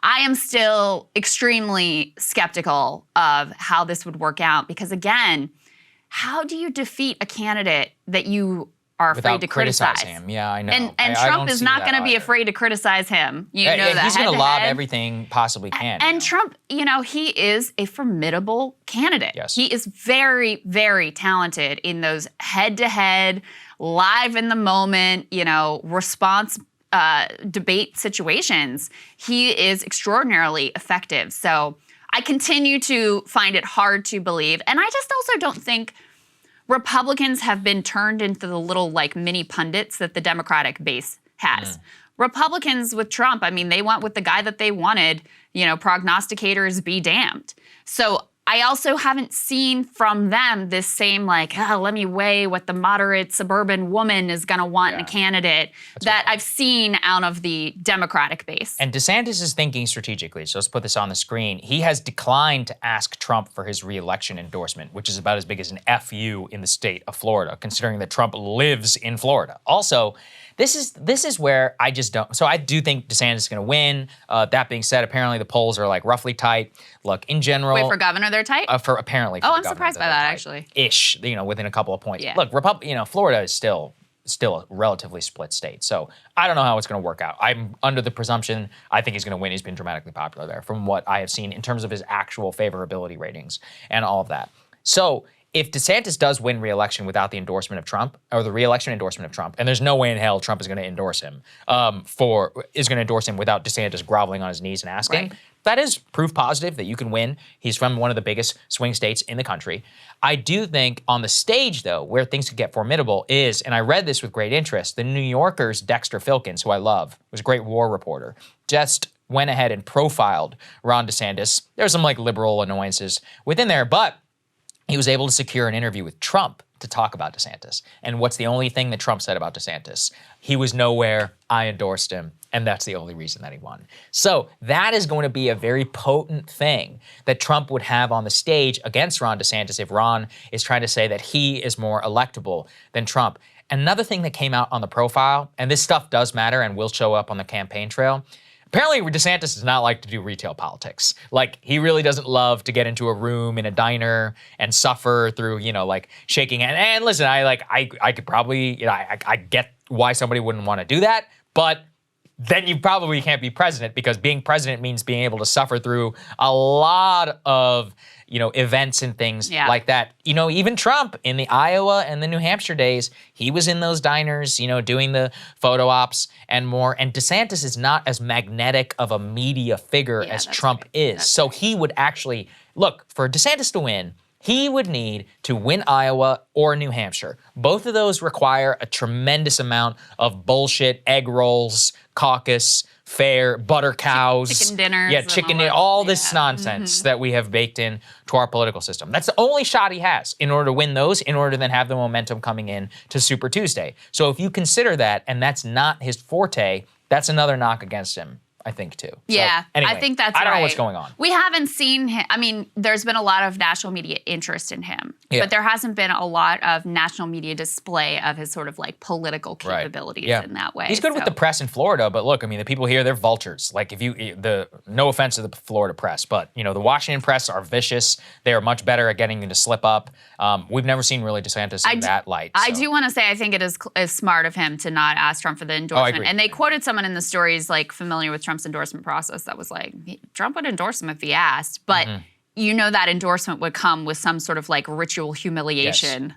I am still extremely skeptical of how this would work out, because again, how do you defeat a candidate that you are afraid to criticize him? Yeah, I know. And Trump is not going to be afraid to criticize him. You know that. He's going to lob everything possibly can. And Trump, he is a formidable candidate. Yes. He is very, very talented in those head-to-head, live in the moment, response debate situations. He is extraordinarily effective. So I continue to find it hard to believe. And I just also don't think Republicans have been turned into the little mini pundits that the Democratic base has. Republicans with Trump, they went with the guy that they wanted, prognosticators be damned. So I also haven't seen from them this same let me weigh what the moderate suburban woman is going to want in a candidate that I've seen out of the Democratic base. And DeSantis is thinking strategically. So let's put this on the screen. He has declined to ask Trump for his re-election endorsement, which is about as big as an FU in the state of Florida, considering that Trump lives in Florida. Also, this is where I just don't. So I do think DeSantis is going to win. That being said, apparently the polls are roughly tight. Look, in general. Wait, for governor they're tight? For I'm surprised by that actually. Ish, within a couple of points. Yeah. Look, Florida is still a relatively split state. So I don't know how it's going to work out. I'm under the presumption I think he's going to win. He's been dramatically popular there from what I have seen in terms of his actual favorability ratings and all of that. So if DeSantis does win re-election without the endorsement of Trump, or the re-election endorsement of Trump, and there's no way in hell Trump is going to endorse him, without DeSantis groveling on his knees and asking, that is proof positive that you can win. He's from one of the biggest swing states in the country. I do think on the stage, though, where things could get formidable is, and I read this with great interest, the New Yorker's Dexter Filkins, who I love, was a great war reporter, just went ahead and profiled Ron DeSantis. There's some liberal annoyances within there, but he was able to secure an interview with Trump to talk about DeSantis. And what's the only thing that Trump said about DeSantis? He was nowhere, I endorsed him, and that's the only reason that he won. So that is going to be a very potent thing that Trump would have on the stage against Ron DeSantis if Ron is trying to say that he is more electable than Trump. Another thing that came out on the profile, and this stuff does matter and will show up on the campaign trail, apparently, DeSantis does not like to do retail politics. He really doesn't love to get into a room in a diner and suffer through, shaking. And listen, I could probably, I get why somebody wouldn't want to do that, but then you probably can't be president, because being president means being able to suffer through a lot of, events and things like that. Even Trump in the Iowa and the New Hampshire days, he was in those diners, doing the photo ops and more. And DeSantis is not as magnetic of a media figure as Trump is. So he would actually, look, for DeSantis to win, he would need to win Iowa or New Hampshire. Both of those require a tremendous amount of bullshit, egg rolls, caucus, fair, butter cows. Chicken dinners. Yeah, chicken dinner, all this nonsense that we have baked in to our political system. That's the only shot he has in order to win those, in order to then have the momentum coming in to Super Tuesday. So if you consider that, and that's not his forte, that's another knock against him, I think, too. Yeah, so, anyway, I think that's right. I don't know what's going on. We haven't seen him. There's been a lot of national media interest in him, but there hasn't been a lot of national media display of his sort of political capabilities in that way. He's good with the press in Florida, but look, the people here, they're vultures. No offense to the Florida press, but, the Washington press are vicious. They are much better at getting them to slip up. We've never seen really DeSantis in that light. I do want to say I think it is smart of him to not ask Trump for the endorsement. I agree. And they quoted someone in the stories familiar with Trump's endorsement process that was Trump would endorse him if he asked, but that endorsement would come with some sort of ritual humiliation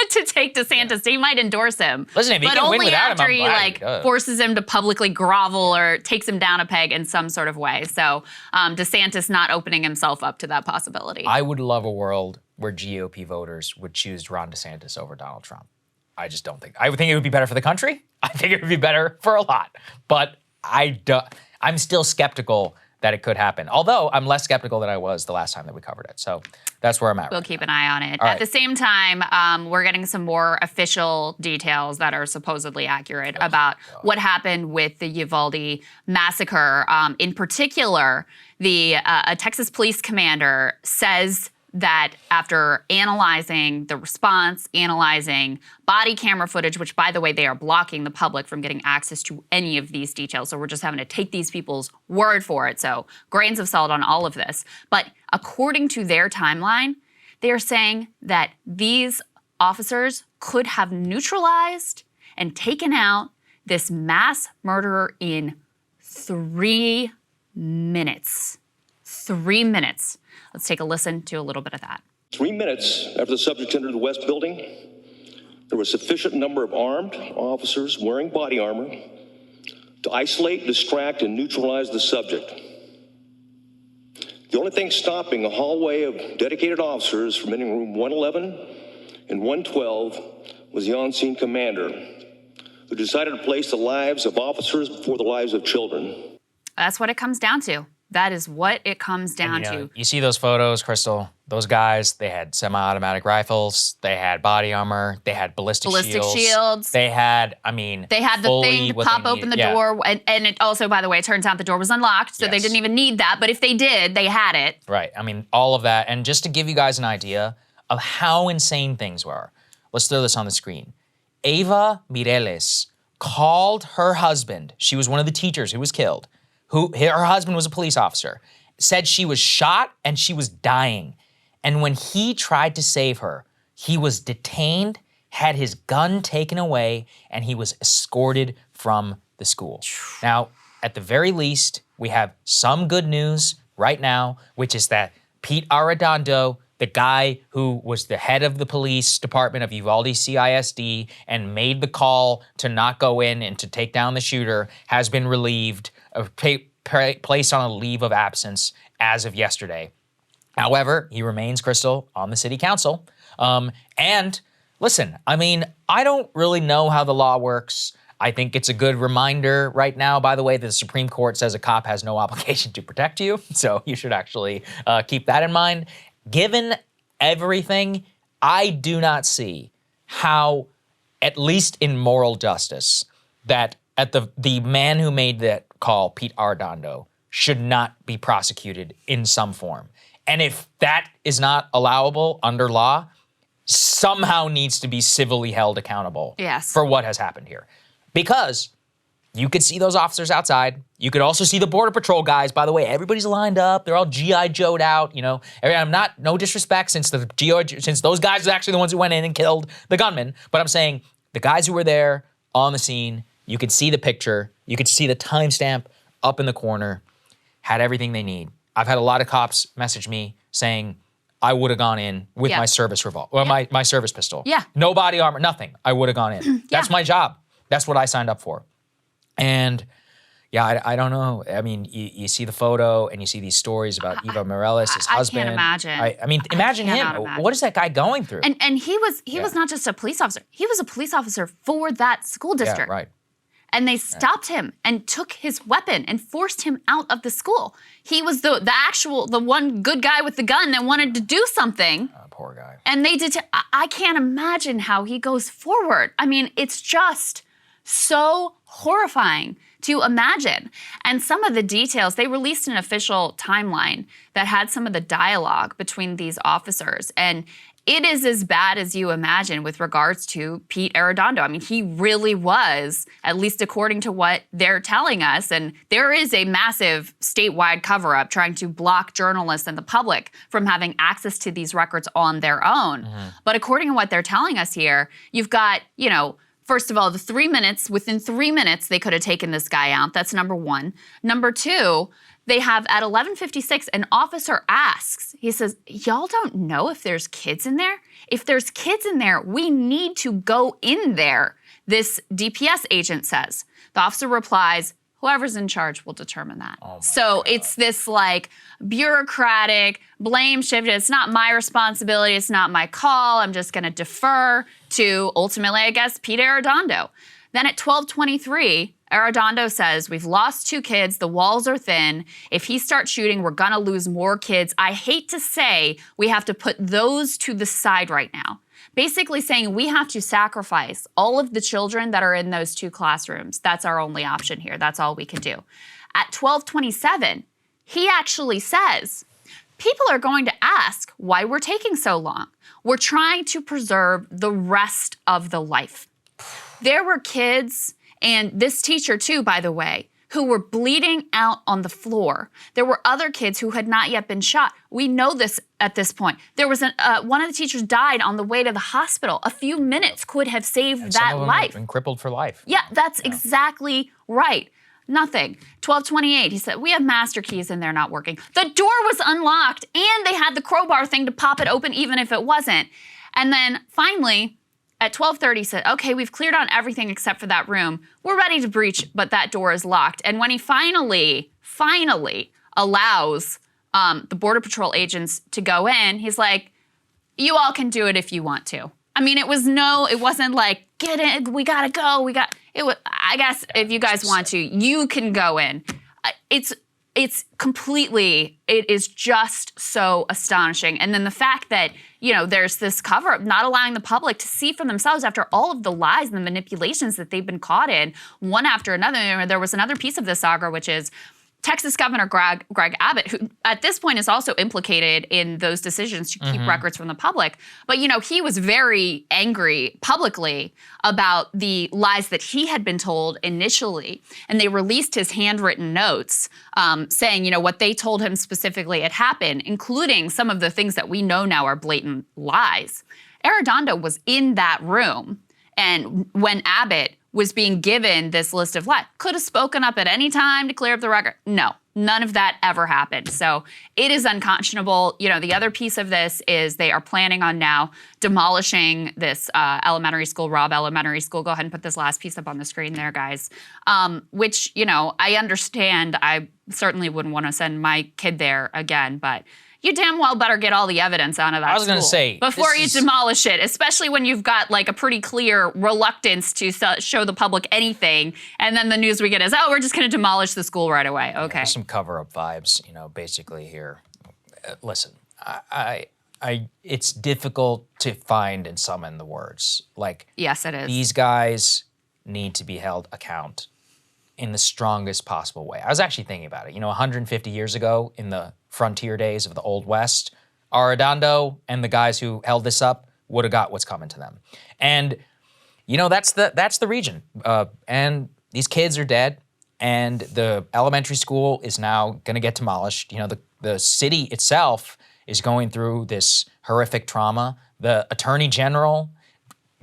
to take DeSantis. He might endorse him, listen, if he but can win only without after him, he forces him to publicly grovel or takes him down a peg in some sort of way. So DeSantis not opening himself up to that possibility. I would love a world where GOP voters would choose Ron DeSantis over Donald Trump. I just don't think. I would think it would be better for the country. I think it would be better for a lot, but I'm still skeptical that it could happen. Although I'm less skeptical than I was the last time that we covered it. So that's where I'm at. We'll keep an eye on it. All At right. the same time, we're getting some more official details that are supposedly accurate about what happened with the Uvalde massacre. In particular, a Texas police commander says that after analyzing the response, analyzing body camera footage, which, by the way, they are blocking the public from getting access to any of these details. So we're just having to take these people's word for it. So grains of salt on all of this. But according to their timeline, they are saying that these officers could have neutralized and taken out this mass murderer in 3 minutes. 3 minutes. Let's take a listen to a little bit of that. 3 minutes after the subject entered the West Building, there was a sufficient number of armed officers wearing body armor to isolate, distract, and neutralize the subject. The only thing stopping a hallway of dedicated officers from entering room 111 and 112 was the on-scene commander, who decided to place the lives of officers before the lives of children. That's what it comes down to. That is what it comes down to. You see those photos, Krystal? Those guys, they had semi-automatic rifles, they had body armor, they had ballistic shields. They had, they had the thing to pop open the door. And it also, by the way, it turns out the door was unlocked, so they didn't even need that. But if they did, they had it. Right. I mean, all of that. And just to give you guys an idea of how insane things were, let's throw this on the screen. Eva Mireles called her husband. She was one of the teachers who was killed. Her husband was a police officer, said she was shot and she was dying. And when he tried to save her, he was detained, had his gun taken away, and he was escorted from the school. Now, at the very least, we have some good news right now, which is that Pete Arredondo, the guy who was the head of the police department of Uvalde CISD and made the call to not go in and to take down the shooter, has been relieved, placed on a leave of absence as of yesterday. However, he remains, Krystal, on the city council. And listen, I mean, I don't really know how the law works. I think it's a good reminder right now, by the way, that the Supreme Court says a cop has no obligation to protect you. So you should actually keep that in mind. Given everything, I do not see how, at least in moral justice, that at the man who made that call, Pete Arredondo, should not be prosecuted in some form. And if that is not allowable under law, somehow needs to be civilly held accountable for what has happened here. Because you could see those officers outside. You could also see the Border Patrol guys. By the way, everybody's lined up. They're all G.I. Joe'd out, you know. I'm not, no disrespect, since those guys are actually the ones who went in and killed the gunman. But I'm saying the guys who were there on the scene, you could see the picture. You could see the timestamp up in the corner, had everything they need. I've had a lot of cops message me saying, I would have gone in with my service revolver, or my service pistol. Yeah. No body armor, nothing. I would have gone in. That's my job. That's what I signed up for. And yeah, I don't know. I mean, you see the photo and you see these stories about Eva Mireles, his husband. I can't imagine. I mean, imagine him. Imagine. What is that guy going through? And he was not just a police officer. He was a police officer for that school district. Yeah, right. And they stopped him and took his weapon and forced him out of the school. He was the one good guy with the gun that wanted to do something. Poor guy. And they did. I can't imagine how he goes forward. I mean, it's just so horrifying to imagine. And some of the details, they released an official timeline that had some of the dialogue between these officers. And it is as bad as you imagine with regards to Pete Arredondo. I mean, he really was, at least according to what they're telling us, and there is a massive statewide cover-up trying to block journalists and the public from having access to these records on their own. Mm-hmm. But according to what they're telling us here, you've got, you know, first of all, the 3 minutes, within 3 minutes, they could have taken this guy out. That's number one. Number two, they have at 11:56, an officer asks, he says, y'all don't know if there's kids in there? If there's kids in there, we need to go in there, this DPS agent says. The officer replies, whoever's in charge will determine that. So it's this like bureaucratic blame shift. It's not my responsibility. It's not my call. I'm just going to defer to, ultimately, I guess, Pete Arredondo. Then at 12:23, Arredondo says, we've lost 2 kids. The walls are thin. If he starts shooting, we're going to lose more kids. I hate to say we have to put those to the side right now. Basically saying we have to sacrifice all of the children that are in those 2 classrooms. That's our only option here. That's all we can do. At 12:27, he actually says, people are going to ask why we're taking so long. We're trying to preserve the rest of the life. There were kids, and this teacher too, by the way, who were bleeding out on the floor. There were other kids who had not yet been shot. We know this at this point. There was one of the teachers died on the way to the hospital. A few minutes could have saved that some of them life. have been crippled for life. Yeah, that's exactly right. Nothing. 12:28, he said, we have master keys and they're not working. The door was unlocked and they had the crowbar thing to pop it open even if it wasn't. And then finally, at 12:30, said, okay, we've cleared out everything except for that room. We're ready to breach, but that door is locked. And when he finally allows the Border Patrol agents to go in, he's like, you all can do it if you want to. I mean, it wasn't like, get in, we gotta go, I guess if you guys want to, you can go in. It is just so astonishing. And then the fact that, there's this cover-up, not allowing the public to see for themselves after all of the lies and the manipulations that they've been caught in, one after another. There was another piece of this, Saagar, which is Texas Governor Greg Abbott, who at this point is also implicated in those decisions to keep records from the public. But, he was very angry publicly about the lies that he had been told initially. And they released his handwritten notes saying, what they told him specifically had happened, including some of the things that we know now are blatant lies. Arredondo was in that room. And when Abbott was being given this list of lies, could have spoken up at any time to clear up the record. No, none of that ever happened. So it is unconscionable. The other piece of this is they are planning on now demolishing this elementary school, Robb Elementary School. Go ahead and put this last piece up on the screen there, guys. Which, I understand. I certainly wouldn't want to send my kid there again, but you damn well better get all the evidence out of that school. I was going to say, before you demolish it, especially when you've got like a pretty clear reluctance to show the public anything, and then the news we get is, we're just going to demolish the school right away. Okay. There's some cover-up vibes, basically here. Listen, it's difficult to find and summon the words. Like, yes, it is. These guys need to be held account in the strongest possible way. I was actually thinking about it. 150 years ago, in the frontier days of the Old West, Arredondo and the guys who held this up would have got what's coming to them. And, that's the region. And these kids are dead, and the elementary school is now going to get demolished. The city itself is going through this horrific trauma. The attorney general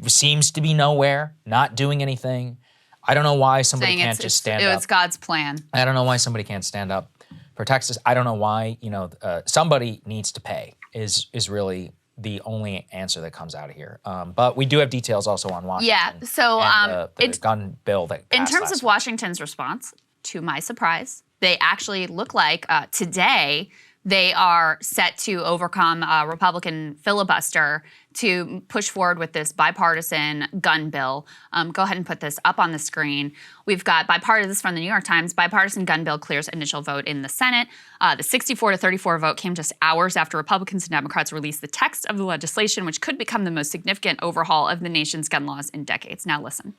seems to be nowhere, not doing anything. I don't know why somebody can't just stand up. It's God's plan. I don't know why somebody can't stand up for Texas. I don't know why, somebody needs to pay is really the only answer that comes out of here. But we do have details also on Washington. Yeah, so the gun bill that passed in terms of Washington's response, to my surprise, they actually look like today they are set to overcome a Republican filibuster to push forward with this bipartisan gun bill. Go ahead and put this up on the screen. We've got this from the New York Times. Bipartisan gun bill clears initial vote in the Senate. The 64-34 vote came just hours after Republicans and Democrats released the text of the legislation, which could become the most significant overhaul of the nation's gun laws in decades. Now listen,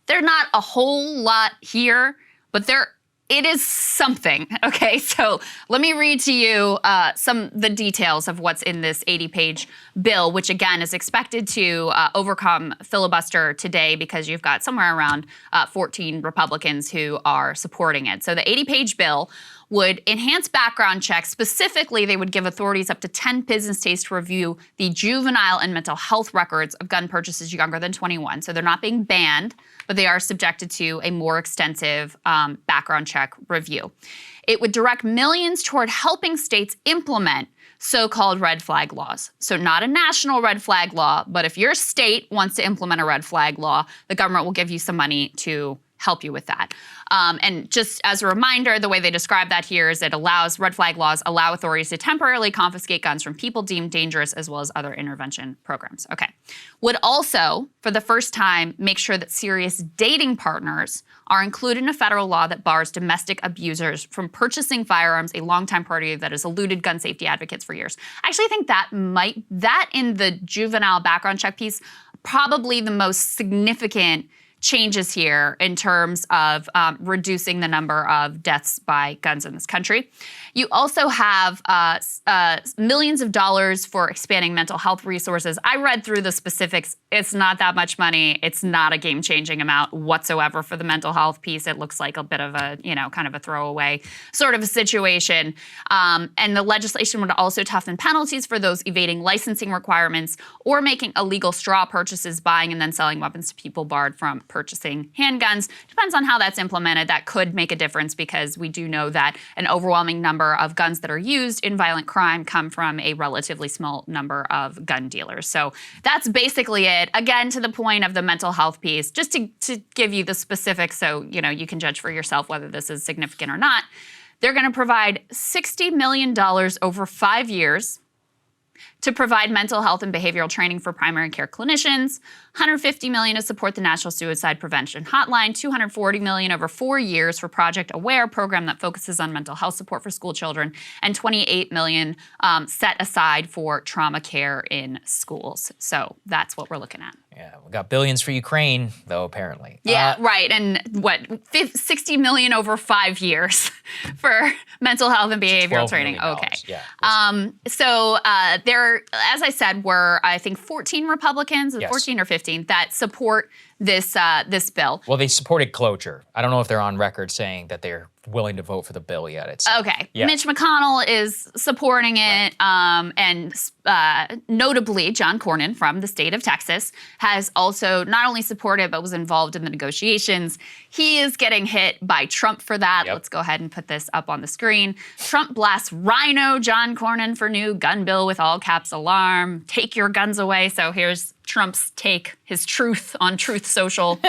there's not a whole lot here, but it is something, okay? So let me read to you the details of what's in this 80-page bill, which again is expected to overcome filibuster today because you've got somewhere around 14 Republicans who are supporting it. So the 80-page bill would enhance background checks. Specifically, they would give authorities up to 10 business days to review the juvenile and mental health records of gun purchases younger than 21. So they're not being banned, but they are subjected to a more extensive background check review. It would direct millions toward helping states implement so-called red flag laws. So not a national red flag law, but if your state wants to implement a red flag law, the government will give you some money to help you with that. And just as a reminder, the way they describe that here is it allows, red flag laws allow authorities to temporarily confiscate guns from people deemed dangerous as well as other intervention programs. Okay. Would also, for the first time, make sure that serious dating partners are included in a federal law that bars domestic abusers from purchasing firearms, a longtime priority that has eluded gun safety advocates for years. I actually think that in the juvenile background check piece, probably the most significant changes here in terms of reducing the number of deaths by guns in this country. You also have millions of dollars for expanding mental health resources. I read through the specifics. It's not that much money. It's not a game-changing amount whatsoever for the mental health piece. It looks like a bit of a, kind of a throwaway sort of a situation. And the legislation would also toughen penalties for those evading licensing requirements or making illegal straw purchases, buying and then selling weapons to people barred from purchasing handguns. Depends on how that's implemented. That could make a difference because we do know that an overwhelming number of guns that are used in violent crime come from a relatively small number of gun dealers. So that's basically it. Again, to the point of the mental health piece, just to give you the specifics so you can judge for yourself whether this is significant or not. They're going to provide $60 million over 5 years to provide mental health and behavioral training for primary care clinicians, $150 million to support the National Suicide Prevention Hotline, $240 million over 4 years for Project Aware, program that focuses on mental health support for school children, and $28 million set aside for trauma care in schools. So that's what we're looking at. Yeah, we got billions for Ukraine, though, apparently. Yeah, right. And what, $60 million over 5 years for mental health and behavioral training. Okay. Yeah. So there, as I said, were, I think, 14 Republicans, 14 or 15, that support this bill. Well, they supported cloture. I don't know if they're on record saying that they're willing to vote for the bill yet. Okay. Yeah. Mitch McConnell is supporting it, and notably, John Cornyn from the state of Texas has also not only supported but was involved in the negotiations. He is getting hit by Trump for that. Let's go ahead and put this up on the screen. Trump blasts Rhino John Cornyn for new gun bill with all caps alarm. Take your guns away. So here's Trump's take, his truth on Truth Social.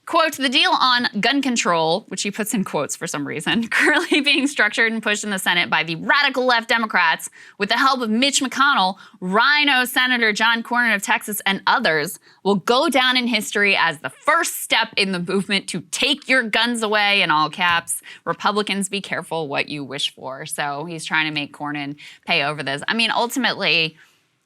Quote, the deal on gun control, which he puts in quotes for some reason, currently being structured and pushed in the Senate by the radical left Democrats with the help of Mitch McConnell, Rhino Senator John Cornyn of Texas, and others, will go down in history as the first step in the movement to take your guns away, in all caps. Republicans, be careful what you wish for. So he's trying to make Cornyn pay over this. I mean, ultimately,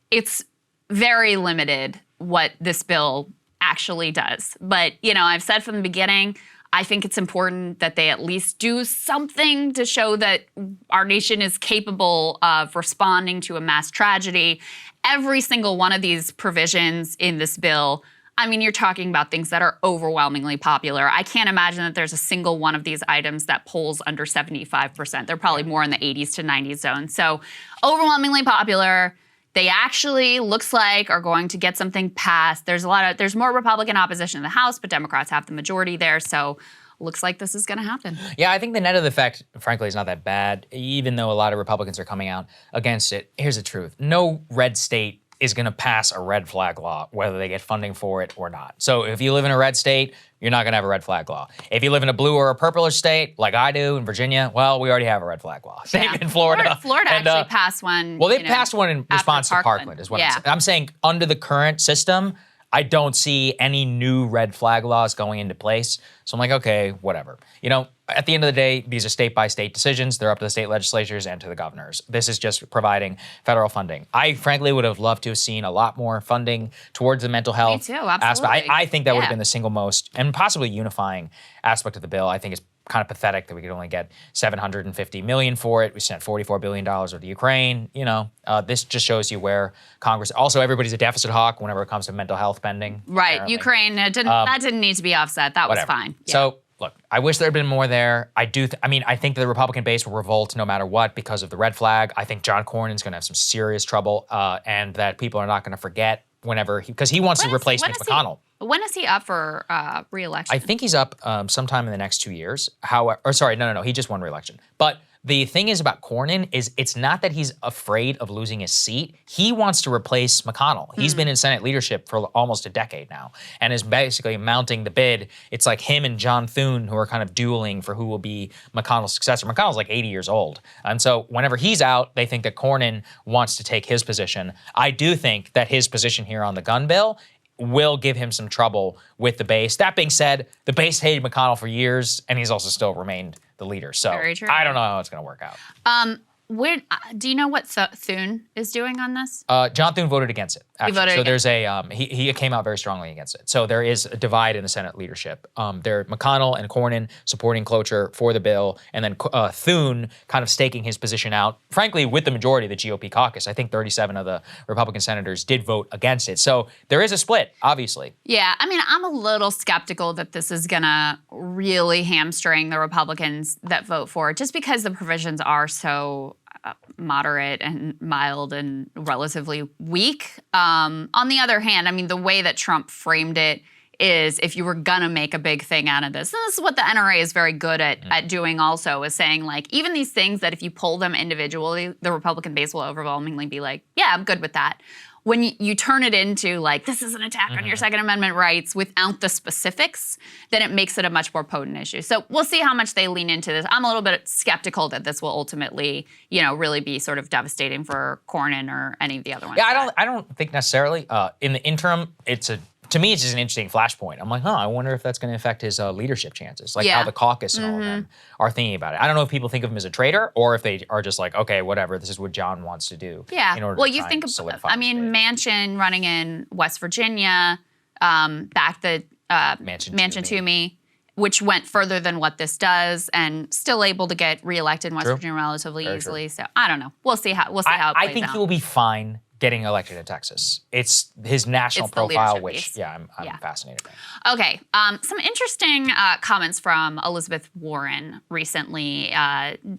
it's very limited what this bill actually does. But, I've said from the beginning, I think it's important that they at least do something to show that our nation is capable of responding to a mass tragedy. Every single one of these provisions in this bill, I mean, you're talking about things that are overwhelmingly popular. I can't imagine that there's a single one of these items that polls under 75%. They're probably more in the 80s to 90s zone. So overwhelmingly popular. They actually, looks like, are going to get something passed. There's more Republican opposition in the House, but Democrats have the majority there. So looks like this is going to happen. Yeah, I think the net of the effect, frankly, is not that bad, even though a lot of Republicans are coming out against it. Here's the truth. No red state is going to pass a red flag law, whether they get funding for it or not. So if you live in a red state, you're not going to have a red flag law. If you live in a blue or a purplish state, like I do in Virginia, well, we already have a red flag law. Same in Florida. Florida actually passed one. Well, they passed one in response to Parkland, is what I'm saying. I'm saying under the current system, I don't see any new red flag laws going into place. So I'm like, okay, whatever. At the end of the day, these are state-by-state decisions. They're up to the state legislatures and to the governors. This is just providing federal funding. I frankly would have loved to have seen a lot more funding towards the mental health aspect. I think that would have been the single most and possibly unifying aspect of the bill. I think it's kind of pathetic that we could only get $750 million for it. We sent $44 billion over to Ukraine. This just shows you where Congress. Also, everybody's a deficit hawk whenever it comes to mental health spending. Right, apparently. Ukraine that didn't need to be offset. That was fine. Yeah. So. Look, I wish there had been more there. I think the Republican base will revolt no matter what because of the red flag. I think John Cornyn's going to have some serious trouble, and that people are not going to forget because he wants to replace Mitch McConnell. When is he up for re-election? I think he's up sometime in the next 2 years. He just won re-election. But The thing is about Cornyn is it's not that he's afraid of losing his seat. He wants to replace McConnell. He's been in Senate leadership for almost a decade now and is basically mounting the bid. It's like him and John Thune who are kind of dueling for who will be McConnell's successor. McConnell's like 80 years old. And so whenever he's out, they think that Cornyn wants to take his position. I do think that his position here on the gun bill will give him some trouble with the base. That being said, the base hated McConnell for years, and he's also still remained the leader. So I don't know how it's going to work out. Do you know what Thune is doing on this? John Thune voted against it. Actually. He voted against it. He came out very strongly against it. So there is a divide in the Senate leadership. There McConnell and Cornyn supporting cloture for the bill, and then Thune kind of staking his position out. Frankly, with the majority of the GOP caucus, I think 37 of the Republican senators did vote against it. So there is a split, obviously. Yeah, I mean, I'm a little skeptical that this is gonna really hamstring the Republicans that vote for it, just because the provisions are so moderate and mild and relatively weak. On the other hand, I mean, the way that Trump framed it is if you were gonna make a big thing out of this, and this is what the NRA is very good at doing also, is saying like, even these things that if you pull them individually, the Republican base will overwhelmingly be like, yeah, I'm good with that. When you turn it into like, this is an attack on your Second Amendment rights without the specifics, then it makes it a much more potent issue. So we'll see how much they lean into this. I'm a little bit skeptical that this will ultimately, really be sort of devastating for Cornyn or any of the other ones. Yeah, I don't think necessarily. In the interim, to me, it's just an interesting flashpoint. I'm like, I wonder if that's going to affect his leadership chances, like how the caucus and all of them are thinking about it. I don't know if people think of him as a traitor or if they are just like, okay, whatever, this is what John wants to do. Yeah, in order well, to you think, solidify Manchin running in West Virginia, back the Manchin Toomey, which went further than what this does, and still able to get reelected in West Virginia relatively easily. So I don't know. We'll see how it plays out. I think he will be fine getting elected in Texas. It's his national profile, which I'm fascinated by. Okay, some interesting comments from Elizabeth Warren recently,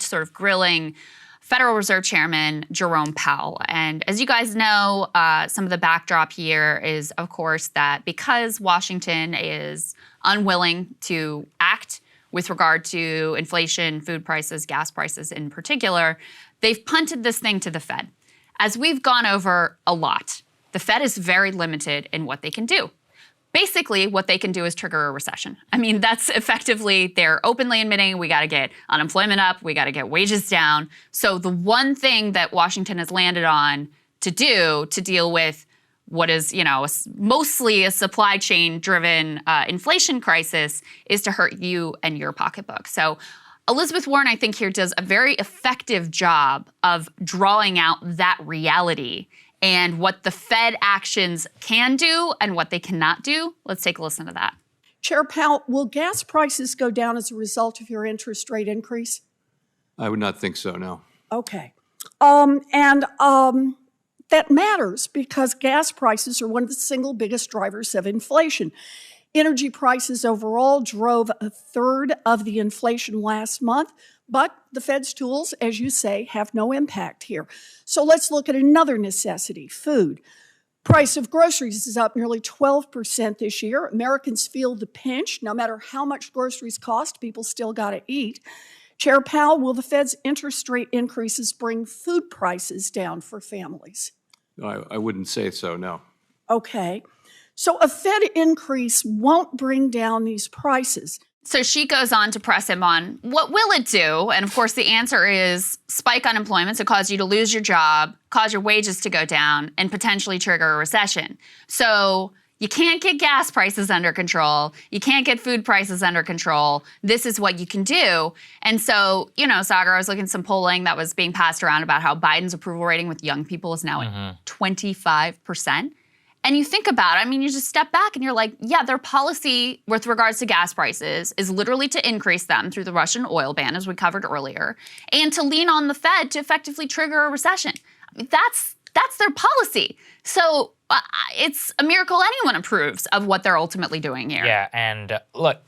sort of grilling Federal Reserve Chairman Jerome Powell. And as you guys know, some of the backdrop here is, of course, that because Washington is unwilling to act with regard to inflation, food prices, gas prices in particular, they've punted this thing to the Fed. As we've gone over a lot, the Fed is very limited in what they can do. Basically, what they can do is trigger a recession. I mean, that's effectively, they're openly admitting we got to get unemployment up, we got to get wages down. So the one thing that Washington has landed on to do to deal with what is, mostly a supply chain driven inflation crisis is to hurt you and your pocketbook. So Elizabeth Warren, I think, here does a very effective job of drawing out that reality and what the Fed actions can do and what they cannot do. Let's take a listen to that. Chair Powell, will gas prices go down as a result of your interest rate increase? I would not think so, no. Okay. That matters because gas prices are one of the single biggest drivers of inflation. Energy prices overall drove a third of the inflation last month, but the Fed's tools, as you say, have no impact here. So let's look at another necessity, food. Price of groceries is up nearly 12% this year. Americans feel the pinch. No matter how much groceries cost, people still got to eat. Chair Powell, will the Fed's interest rate increases bring food prices down for families? I wouldn't say so, no. Okay. So a Fed increase won't bring down these prices. So she goes on to press him on, what will it do? And of course, the answer is spike unemployment, so cause you to lose your job, cause your wages to go down, and potentially trigger a recession. So you can't get gas prices under control. You can't get food prices under control. This is what you can do. And so, Saagar, I was looking at some polling that was being passed around about how Biden's approval rating with young people is now at 25%. And you think about it, I mean, you just step back and you're like, yeah, their policy with regards to gas prices is literally to increase them through the Russian oil ban, as we covered earlier, and to lean on the Fed to effectively trigger a recession. I mean, that's their policy. So it's a miracle anyone approves of what they're ultimately doing here. Yeah, and look,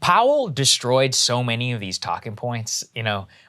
Powell destroyed so many of these talking points,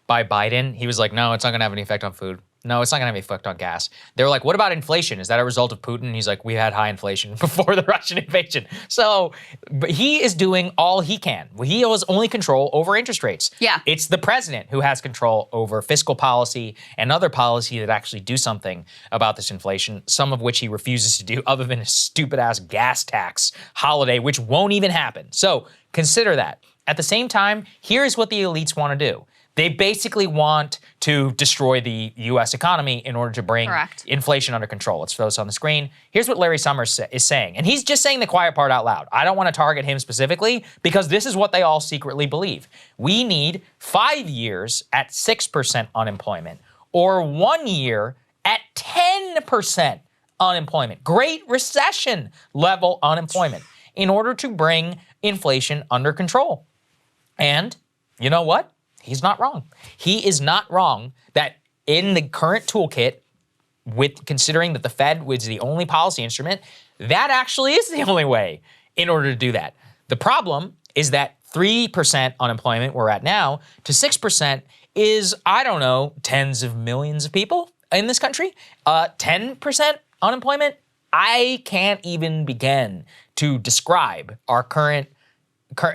by Biden. He was like, no, it's not going to have any effect on food. No, it's not going to have any effect on gas. They were like, what about inflation? Is that a result of Putin? He's like, we had high inflation before the Russian invasion. So but he is doing all he can. He has only control over interest rates. Yeah. It's the president who has control over fiscal policy and other policy that actually do something about this inflation, some of which he refuses to do other than a stupid-ass gas tax holiday, which won't even happen. So consider that. At the same time, here's what the elites want to do. They basically want to destroy the U.S. economy in order to bring inflation under control. Let's throw this on the screen. Here's what Larry Summers is saying, and he's just saying the quiet part out loud. I don't want to target him specifically because this is what they all secretly believe. We need 5 years at 6% unemployment or 1 year at 10% unemployment, Great Recession level unemployment, in order to bring inflation under control. And you know what? He's not wrong. He is not wrong that in the current toolkit, with considering that the Fed was the only policy instrument, that actually is the only way in order to do that. The problem is that 3% unemployment we're at now to 6% is, I don't know, tens of millions of people in this country. 10% unemployment, I can't even begin to describe our current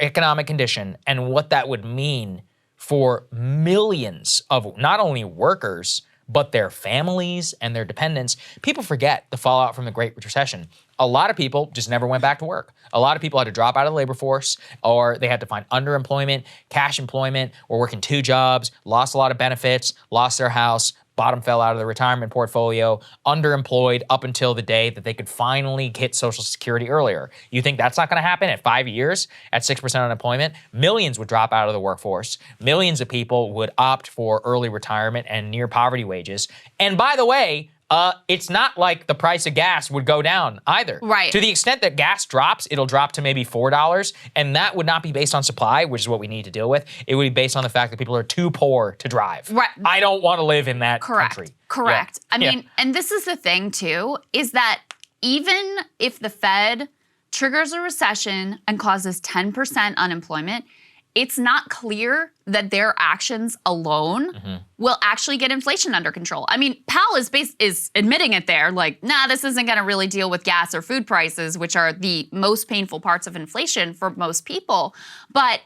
economic condition and what that would mean for millions of not only workers, but their families and their dependents. People forget the fallout from the Great Recession. A lot of people just never went back to work. A lot of people had to drop out of the labor force, or they had to find underemployment, cash employment, or working 2 jobs, lost a lot of benefits, lost their house, bottom fell out of the retirement portfolio, underemployed up until the day that they could finally hit Social Security earlier. You think that's not going to happen at 5 years at 6% unemployment? Millions would drop out of the workforce. Millions of people would opt for early retirement and near poverty wages. And by the way, it's not like the price of gas would go down either. Right. To the extent that gas drops, it'll drop to maybe $4, and that would not be based on supply, which is what we need to deal with. It would be based on the fact that people are too poor to drive. Right. I don't want to live in that country. Correct. Yeah. I mean, and this is the thing too, is that even if the Fed triggers a recession and causes 10% unemployment, it's not clear that their actions alone will actually get inflation under control. I mean, Powell is admitting it there, like, nah, this isn't going to really deal with gas or food prices, which are the most painful parts of inflation for most people. But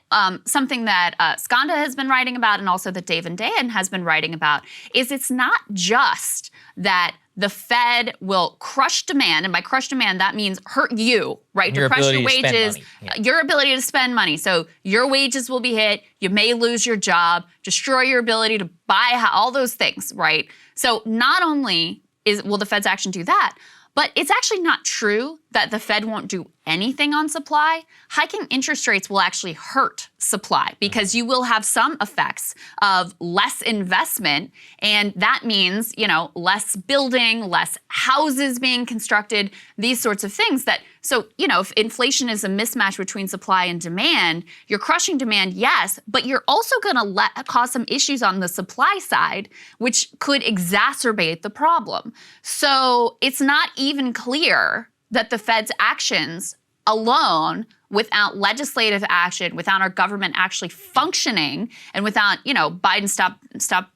something that Skanda has been writing about, and also that Dave and Dan has been writing about, is it's not just that the Fed will crush demand, and by crush demand, that means hurt you, right? Depress your wages, your ability to spend money. So your wages will be hit, you may lose your job, destroy your ability to buy, all those things, right? So not only will the Fed's action do that, but it's actually not true that the Fed won't do anything on supply. Hiking interest rates will actually hurt supply because you will have some effects of less investment, and that means, you know, less building, less houses being constructed, these sorts of things that, so, you know, if inflation is a mismatch between supply and demand, you're crushing demand, yes, but you're also gonna cause some issues on the supply side, which could exacerbate the problem. So it's not even clear that the Fed's actions alone, without legislative action, without our government actually functioning, and without, you know, Biden stop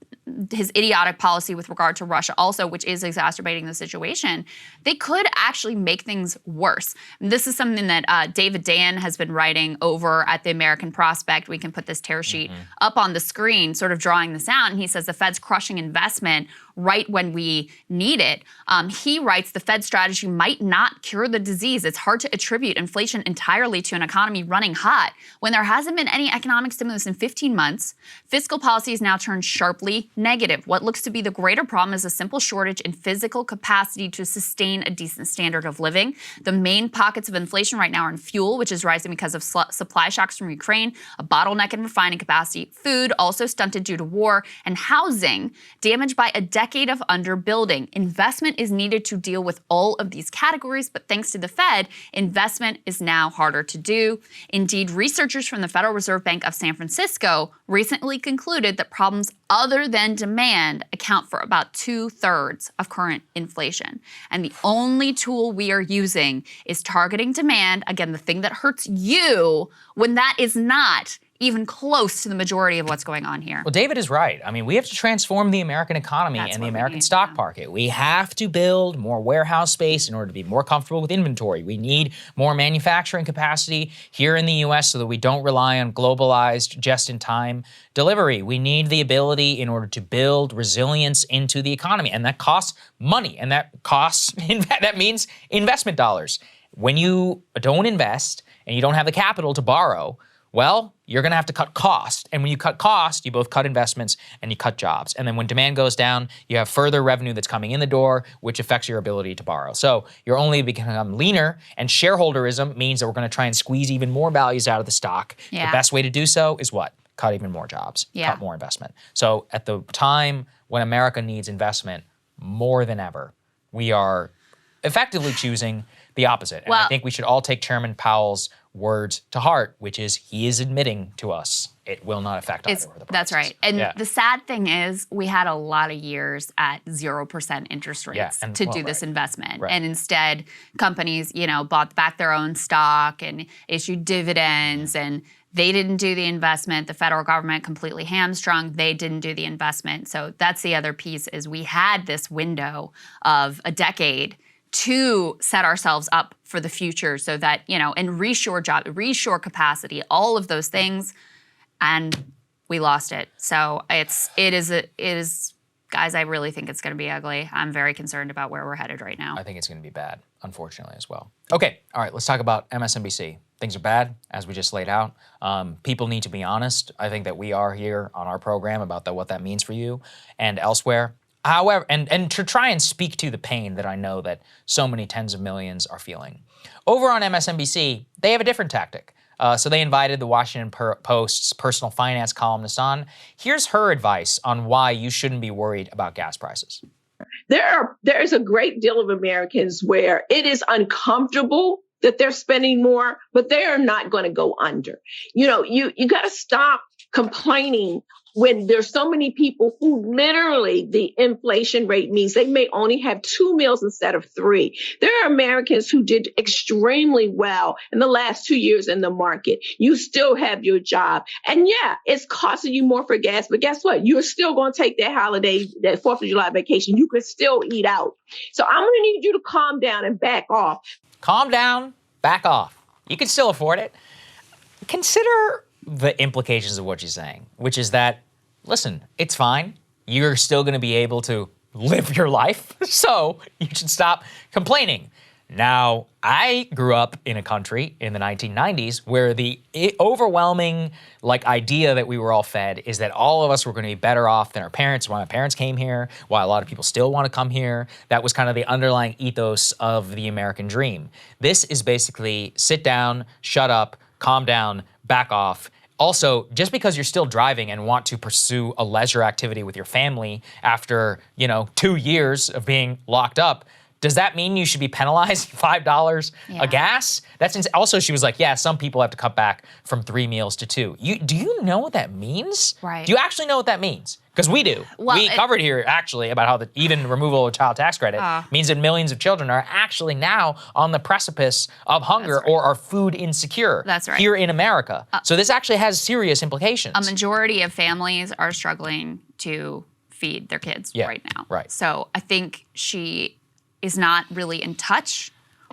his idiotic policy with regard to Russia also, which is exacerbating the situation, they could actually make things worse. And this is something that David Dan has been writing over at the American Prospect. We can put this tear sheet up on the screen, sort of drawing this out. And he says the Fed's crushing investment right when we need it. He writes the Fed strategy might not cure the disease. It's hard to attribute inflation entirely to an economy running hot when there hasn't been any economic stimulus in 15 months. Fiscal policy has now turned sharply negative. What looks to be the greater problem is a simple shortage in physical capacity to sustain a decent standard of living. The main pockets of inflation right now are in fuel, which is rising because of supply shocks from Ukraine, a bottleneck in refining capacity, food, also stunted due to war, and housing, damaged by a decade of underbuilding. Investment is needed to deal with all of these categories, but thanks to the Fed, investment is now harder to do. Indeed, researchers from the Federal Reserve Bank of San Francisco recently concluded that problems other than demand account for about 2/3 of current inflation. And the only tool we are using is targeting demand, again, the thing that hurts you, when that is not even close to the majority of what's going on here. Well, David is right. I mean, we have to transform the American economy That's and the what we American need, stock yeah. market. We have to build more warehouse space in order to be more comfortable with inventory. We need more manufacturing capacity here in the U.S. so that we don't rely on globalized, just-in-time delivery. We need the ability in order to build resilience into the economy, and that costs money, and that means investment dollars. When you don't invest and you don't have the capital to borrow, well, you're going to have to cut cost. And when you cut cost, you both cut investments and you cut jobs. And then when demand goes down, you have further revenue that's coming in the door, which affects your ability to borrow. So you're only become leaner, and shareholderism means that we're going to try and squeeze even more values out of the stock. Yeah. The best way to do so is what? Cut even more jobs, cut more investment. So at the time when America needs investment more than ever, we are effectively choosing the opposite. And I think we should all take Chairman Powell's words to heart, which is he is admitting to us it will not affect either of the prices. That's right. And the sad thing is we had a lot of years at 0% interest rates to do this investment. Right. And instead, companies, bought back their own stock and issued dividends, and they didn't do the investment. The federal government completely hamstrung. They didn't do the investment. So that's the other piece, is we had this window of a decade to set ourselves up for the future so that, and reshore capacity, all of those things, and we lost it. So it is, guys, I really think it's going to be ugly. I'm very concerned about where we're headed right now. I think it's going to be bad, unfortunately, as well. Okay, all right, let's talk about MSNBC. Things are bad, as we just laid out. People need to be honest. I think that we are here on our program about what that means for you and elsewhere. However, and to try and speak to the pain that I know that so many tens of millions are feeling. Over on MSNBC, they have a different tactic. So they invited the Washington Post's personal finance columnist on. Here's her advice on why you shouldn't be worried about gas prices. There is a great deal of Americans where it is uncomfortable that they're spending more, but they are not going to go under. You got to stop complaining when there's so many people who literally the inflation rate means they may only have 2 meals instead of 3. There are Americans who did extremely well in the last 2 years in the market. You still have your job. And yeah, it's costing you more for gas, but guess what? You're still going to take that holiday, that 4th of July vacation. You could still eat out. So I'm going to need you to calm down and back off. Calm down, back off. You can still afford it. Consider the implications of what she's saying, which is that, listen, it's fine. You're still going to be able to live your life, so you should stop complaining. Now, I grew up in a country in the 1990s where the overwhelming idea that we were all fed is that all of us were going to be better off than our parents. Why my parents came here, why a lot of people still want to come here. That was kind of the underlying ethos of the American dream. This is basically sit down, shut up, calm down, back off. Also, just because you're still driving and want to pursue a leisure activity with your family after, 2 years of being locked up, does that mean you should be penalized $5 a gas? Also, she was like, yeah, some people have to cut back from 3 meals to 2. Do you know what that means? Right. Do you actually know what that means? Because we do. Well, we covered here actually about how even removal of child tax credit means that millions of children are actually now on the precipice of hunger or are food insecure. That's right. Here in America. So this actually has serious implications. A majority of families are struggling to feed their kids right now. Right. So I think she is not really in touch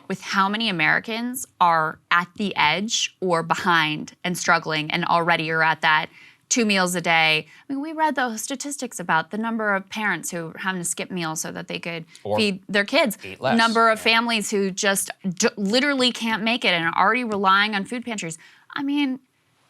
with how many Americans are at the edge or behind and struggling and already are at that 2 meals a day. I mean, we read those statistics about the number of parents who are having to skip meals so that they could feed their kids. Eat less. Number of families who just literally can't make it and are already relying on food pantries. I mean,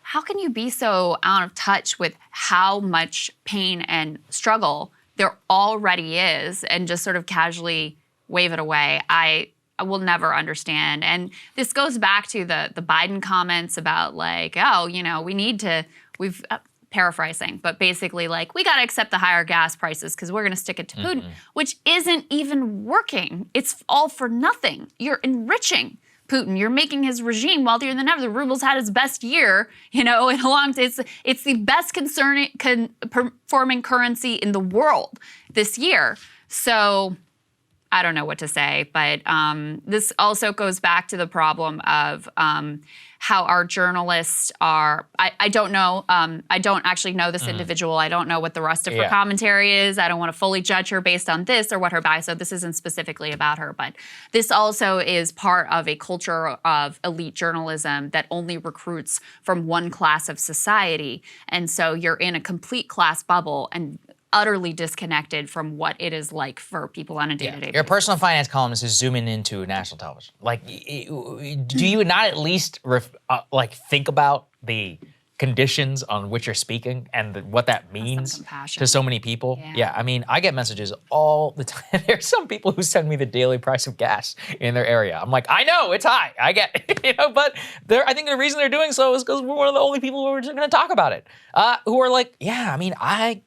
how can you be so out of touch with how much pain and struggle there already is and just sort of casually wave it away? I will never understand. And this goes back to the Biden comments about we've paraphrasing, but basically we got to accept the higher gas prices because we're going to stick it to Putin, which isn't even working. It's all for nothing. You're enriching Putin. You're making his regime wealthier than ever. The ruble's had its best year, in a long time. It's the best performing currency in the world this year. So I don't know what to say. But this also goes back to the problem of how our journalists are. I don't know. I don't actually know this individual. I don't know what the rest of her commentary is. I don't want to fully judge her based on this or what her bias. So this isn't specifically about her, but this also is part of a culture of elite journalism that only recruits from one class of society, and so you're in a complete class bubble and utterly disconnected from what it is like for people on a day-to-day basis. Your personal finance columnist is zooming into national television. Like, do you not at least think about the conditions on which you're speaking and what that means to so many people? Yeah, I mean, I get messages all the time. There's some people who send me the daily price of gas in their area. I'm like, I know it's high. I get it, but I think the reason they're doing so is because we're one of the only people who are just going to talk about it. Who are like, yeah, I mean, I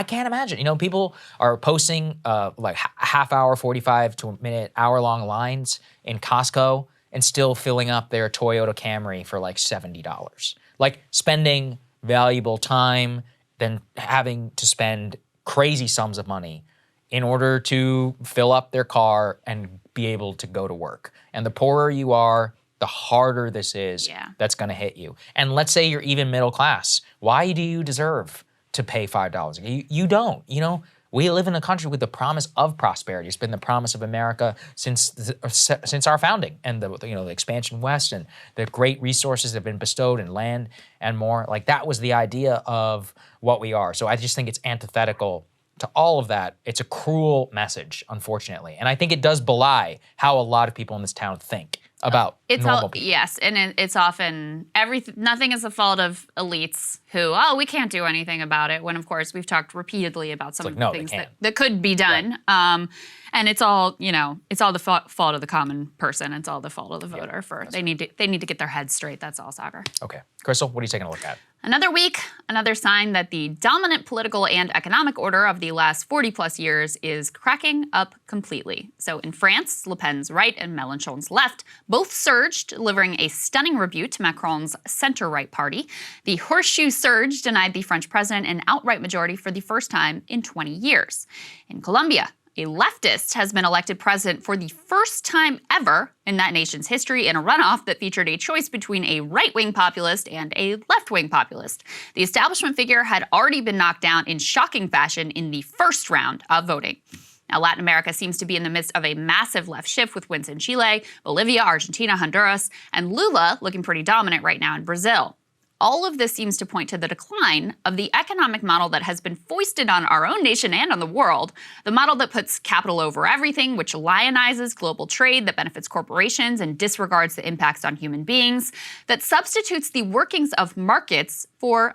can't imagine. People are posting like half-hour, 45 to a minute, hour-long lines in Costco and still filling up their Toyota Camry for like $70. Like spending valuable time, then having to spend crazy sums of money in order to fill up their car and be able to go to work. And the poorer you are, the harder this is that's going to hit you. And let's say you're even middle class. Why do you deserve to pay $5? You don't. We live in a country with the promise of prosperity. It's been the promise of America since our founding, and the expansion west and the great resources that have been bestowed in land and more. Like, that was the idea of what we are. So I just think it's antithetical to all of that. It's a cruel message, unfortunately, and I think it does belie how a lot of people in this town think about normal people. Yes, and it's often nothing is the fault of elites who, we can't do anything about it, when of course we've talked repeatedly about some of the things that could be done. Right. And it's all, it's all the fault of the common person. It's all the fault of the voter. They need to get their heads straight. That's all, Saagar. Okay. Krystal, what are you taking a look at? Another week, another sign that the dominant political and economic order of the last 40-plus years is cracking up completely. So in France, Le Pen's right and Mélenchon's left both surged, delivering a stunning rebuke to Macron's center-right party. The horseshoe surge denied the French president an outright majority for the first time in 20 years. In Colombia, a leftist has been elected president for the first time ever in that nation's history in a runoff that featured a choice between a right-wing populist and a left-wing populist. The establishment figure had already been knocked down in shocking fashion in the first round of voting. Now, Latin America seems to be in the midst of a massive left shift with wins in Chile, Bolivia, Argentina, Honduras, and Lula looking pretty dominant right now in Brazil. All of this seems to point to the decline of the economic model that has been foisted on our own nation and on the world, the model that puts capital over everything, which lionizes global trade that benefits corporations and disregards the impacts on human beings, that substitutes the workings of markets for,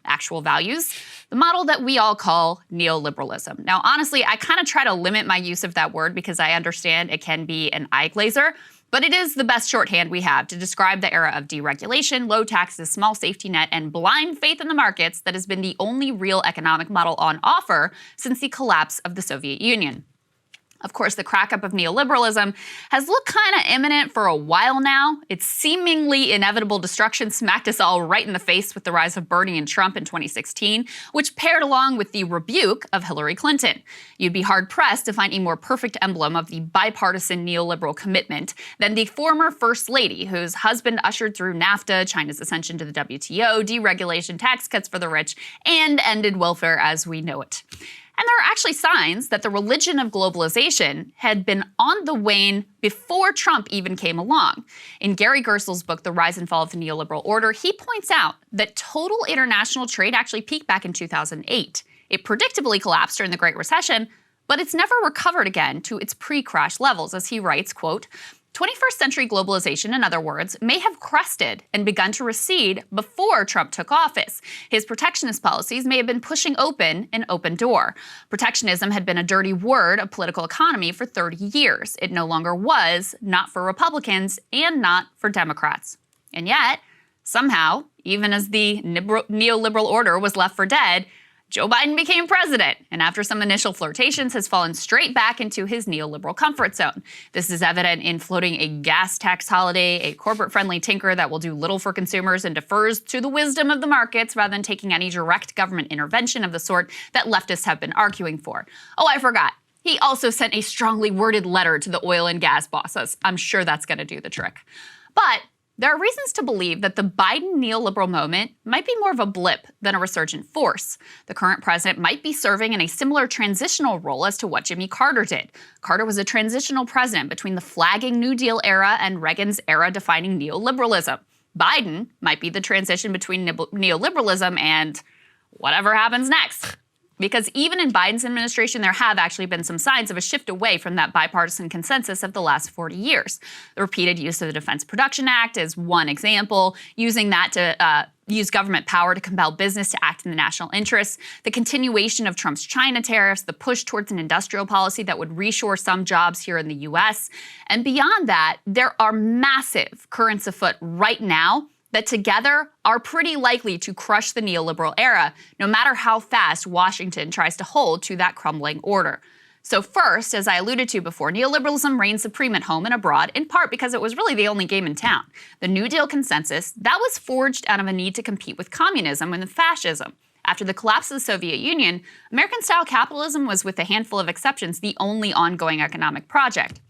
actual values, the model that we all call neoliberalism. Now, honestly, I kind of try to limit my use of that word because I understand it can be an eye glazer, but it is the best shorthand we have to describe the era of deregulation, low taxes, small safety net, and blind faith in the markets that has been the only real economic model on offer since the collapse of the Soviet Union. Of course, the crack-up of neoliberalism has looked kind of imminent for a while now. Its seemingly inevitable destruction smacked us all right in the face with the rise of Bernie and Trump in 2016, which paired along with the rebuke of Hillary Clinton. You'd be hard-pressed to find a more perfect emblem of the bipartisan neoliberal commitment than the former First Lady, whose husband ushered through NAFTA, China's ascension to the WTO, deregulation, tax cuts for the rich, and ended welfare as we know it. And there are actually signs that the religion of globalization had been on the wane before Trump even came along. In Gary Gerstl's book, The Rise and Fall of the Neoliberal Order, he points out that total international trade actually peaked back in 2008. It predictably collapsed during the Great Recession, but it's never recovered again to its pre-crash levels, as he writes, quote, 21st century globalization, in other words, may have crested and begun to recede before Trump took office. His protectionist policies may have been pushing open an open door. Protectionism had been a dirty word of political economy for 30 years. It no longer was, not for Republicans and not for Democrats. And yet, somehow, even as the neoliberal order was left for dead, Joe Biden became president, and after some initial flirtations has fallen straight back into his neoliberal comfort zone. This is evident in floating a gas tax holiday, a corporate-friendly tinker that will do little for consumers and defers to the wisdom of the markets rather than taking any direct government intervention of the sort that leftists have been arguing for. Oh, I forgot. He also sent a strongly worded letter to the oil and gas bosses. I'm sure that's going to do the trick. But there are reasons to believe that the Biden neoliberal moment might be more of a blip than a resurgent force. The current president might be serving in a similar transitional role as to what Jimmy Carter did. Carter was a transitional president between the flagging New Deal era and Reagan's era-defining neoliberalism. Biden might be the transition between neoliberalism and whatever happens next. Because even in Biden's administration, there have actually been some signs of a shift away from that bipartisan consensus of the last 40 years. The repeated use of the Defense Production Act is one example, using that to use government power to compel business to act in the national interest, the continuation of Trump's China tariffs, the push towards an industrial policy that would reshore some jobs here in the U.S. And beyond that, there are massive currents afoot right now that together are pretty likely to crush the neoliberal era, no matter how fast Washington tries to hold to that crumbling order. So first, as I alluded to before, neoliberalism reigned supreme at home and abroad, in part because it was really the only game in town. The New Deal consensus, that was forged out of a need to compete with communism and fascism. After the collapse of the Soviet Union, American-style capitalism was, with a handful of exceptions, the only ongoing economic project.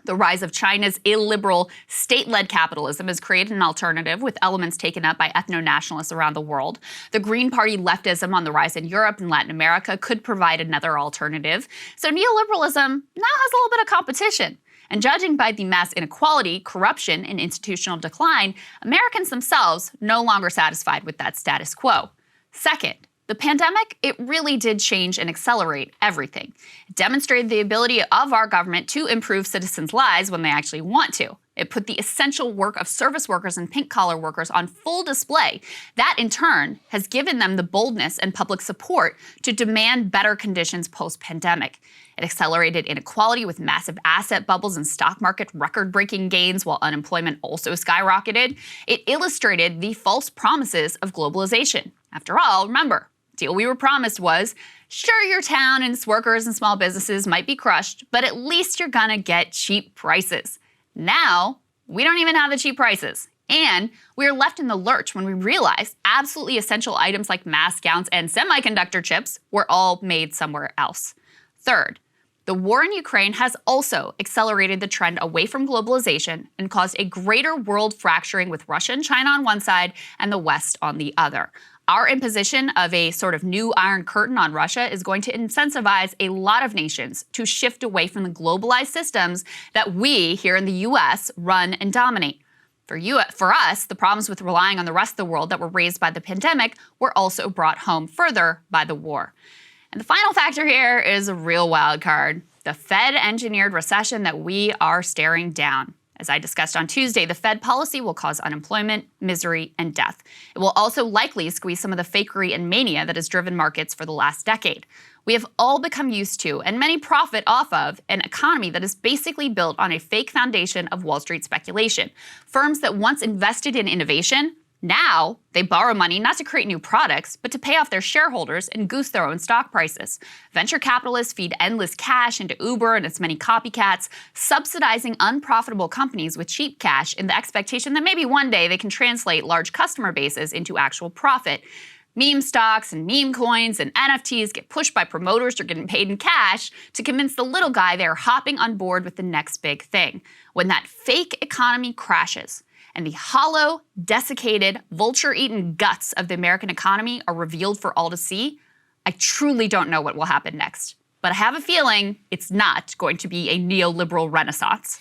The rise of China's illiberal, state-led capitalism has created an alternative with elements taken up by ethno-nationalists around the world. The Green Party leftism on the rise in Europe and Latin America could provide another alternative. So neoliberalism now has a little bit of competition. And judging by the mass inequality, corruption, and institutional decline, Americans themselves no longer satisfied with that status quo. Second, the pandemic, it really did change and accelerate everything. It demonstrated the ability of our government to improve citizens' lives when they actually want to. It put the essential work of service workers and pink-collar workers on full display. That, in turn, has given them the boldness and public support to demand better conditions post-pandemic. It accelerated inequality with massive asset bubbles and stock market record-breaking gains while unemployment also skyrocketed. It illustrated the false promises of globalization. After all, remember, the deal we were promised was, sure, your town and its workers and small businesses might be crushed, but at least you're gonna get cheap prices. Now, we don't even have the cheap prices. And we're left in the lurch when we realize absolutely essential items like masks, gowns, and semiconductor chips were all made somewhere else. Third, the war in Ukraine has also accelerated the trend away from globalization and caused a greater world fracturing with Russia and China on one side and the West on the other. Our imposition of a sort of new Iron Curtain on Russia is going to incentivize a lot of nations to shift away from the globalized systems that we here in the U.S. run and dominate. For us, the problems with relying on the rest of the world that were raised by the pandemic were also brought home further by the war. And the final factor here is a real wild card, the Fed-engineered recession that we are staring down. As I discussed on Tuesday, the Fed policy will cause unemployment, misery, and death. It will also likely squeeze some of the fakery and mania that has driven markets for the last decade. We have all become used to, and many profit off of, an economy that is basically built on a fake foundation of Wall Street speculation. Firms that once invested in innovation, now they borrow money not to create new products, but to pay off their shareholders and goose their own stock prices. Venture capitalists feed endless cash into Uber and its many copycats, subsidizing unprofitable companies with cheap cash in the expectation that maybe one day they can translate large customer bases into actual profit. Meme stocks and meme coins and NFTs get pushed by promoters who are getting paid in cash to convince the little guy they're hopping on board with the next big thing. When that fake economy crashes, and the hollow, desiccated, vulture-eaten guts of the American economy are revealed for all to see, I truly don't know what will happen next. But I have a feeling it's not going to be a neoliberal renaissance.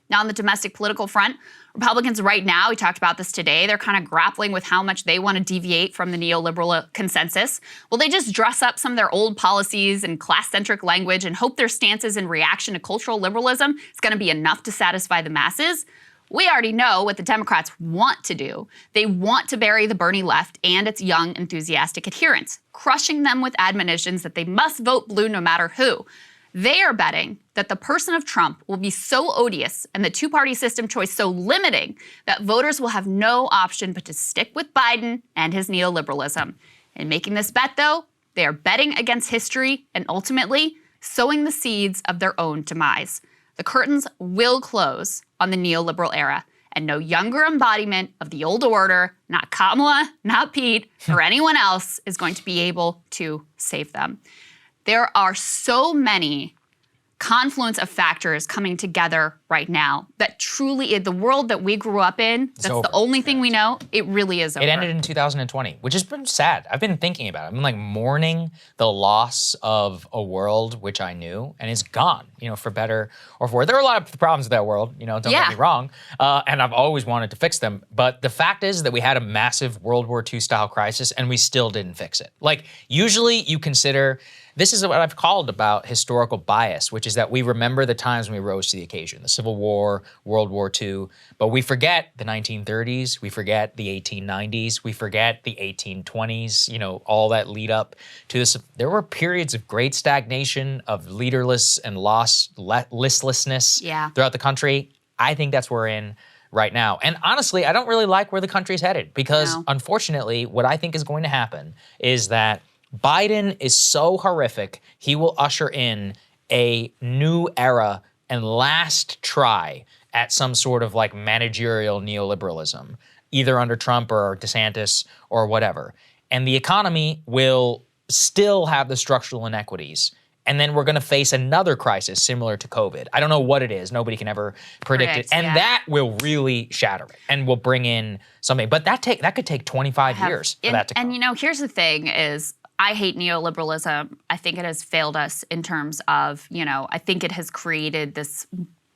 Now, on the domestic political front, Republicans right now, we talked about this today, they're kind of grappling with how much they want to deviate from the neoliberal consensus. Will they just dress up some of their old policies and class-centric language and hope their stances in reaction to cultural liberalism is going to be enough to satisfy the masses? We already know what the Democrats want to do. They want to bury the Bernie left and its young, enthusiastic adherents, crushing them with admonitions that they must vote blue no matter who. They are betting that the person of Trump will be so odious and the two-party system choice so limiting that voters will have no option but to stick with Biden and his neoliberalism. In making this bet, though, they are betting against history and ultimately sowing the seeds of their own demise. The curtains will close on the neoliberal era, and no younger embodiment of the old order, not Kamala, not Pete, or anyone else, is going to be able to save them. There are so many confluence of factors coming together right now that truly, the world that we grew up in, that's the only thing we know, it really is over. It ended in 2020, which has been sad. I've been thinking about it. I've been like mourning the loss of a world which I knew, and it's gone, for better or for worse. There are a lot of problems with that world, don't get me wrong, and I've always wanted to fix them. But the fact is that we had a massive World War II style crisis, and we still didn't fix it. Like, usually you consider, this is what I've called about historical bias, which is that we remember the times when we rose to the occasion, the Civil War, World War II, but we forget the 1930s, we forget the 1890s, we forget the 1820s, all that lead up to this. There were periods of great stagnation, of leaderless and listlessness throughout the country. I think that's where we're in right now. And honestly, I don't really like where the country's headed because unfortunately, what I think is going to happen is that Biden is so horrific, he will usher in a new era and last try at some sort of like managerial neoliberalism, either under Trump or DeSantis or whatever. And the economy will still have the structural inequities. And then we're going to face another crisis similar to COVID. I don't know what it is. Nobody can ever predict it. And that will really shatter it and will bring in something. But that could take 25 years for that to come. And here's the thing is, I hate neoliberalism. I think it has failed us in terms of, I think it has created this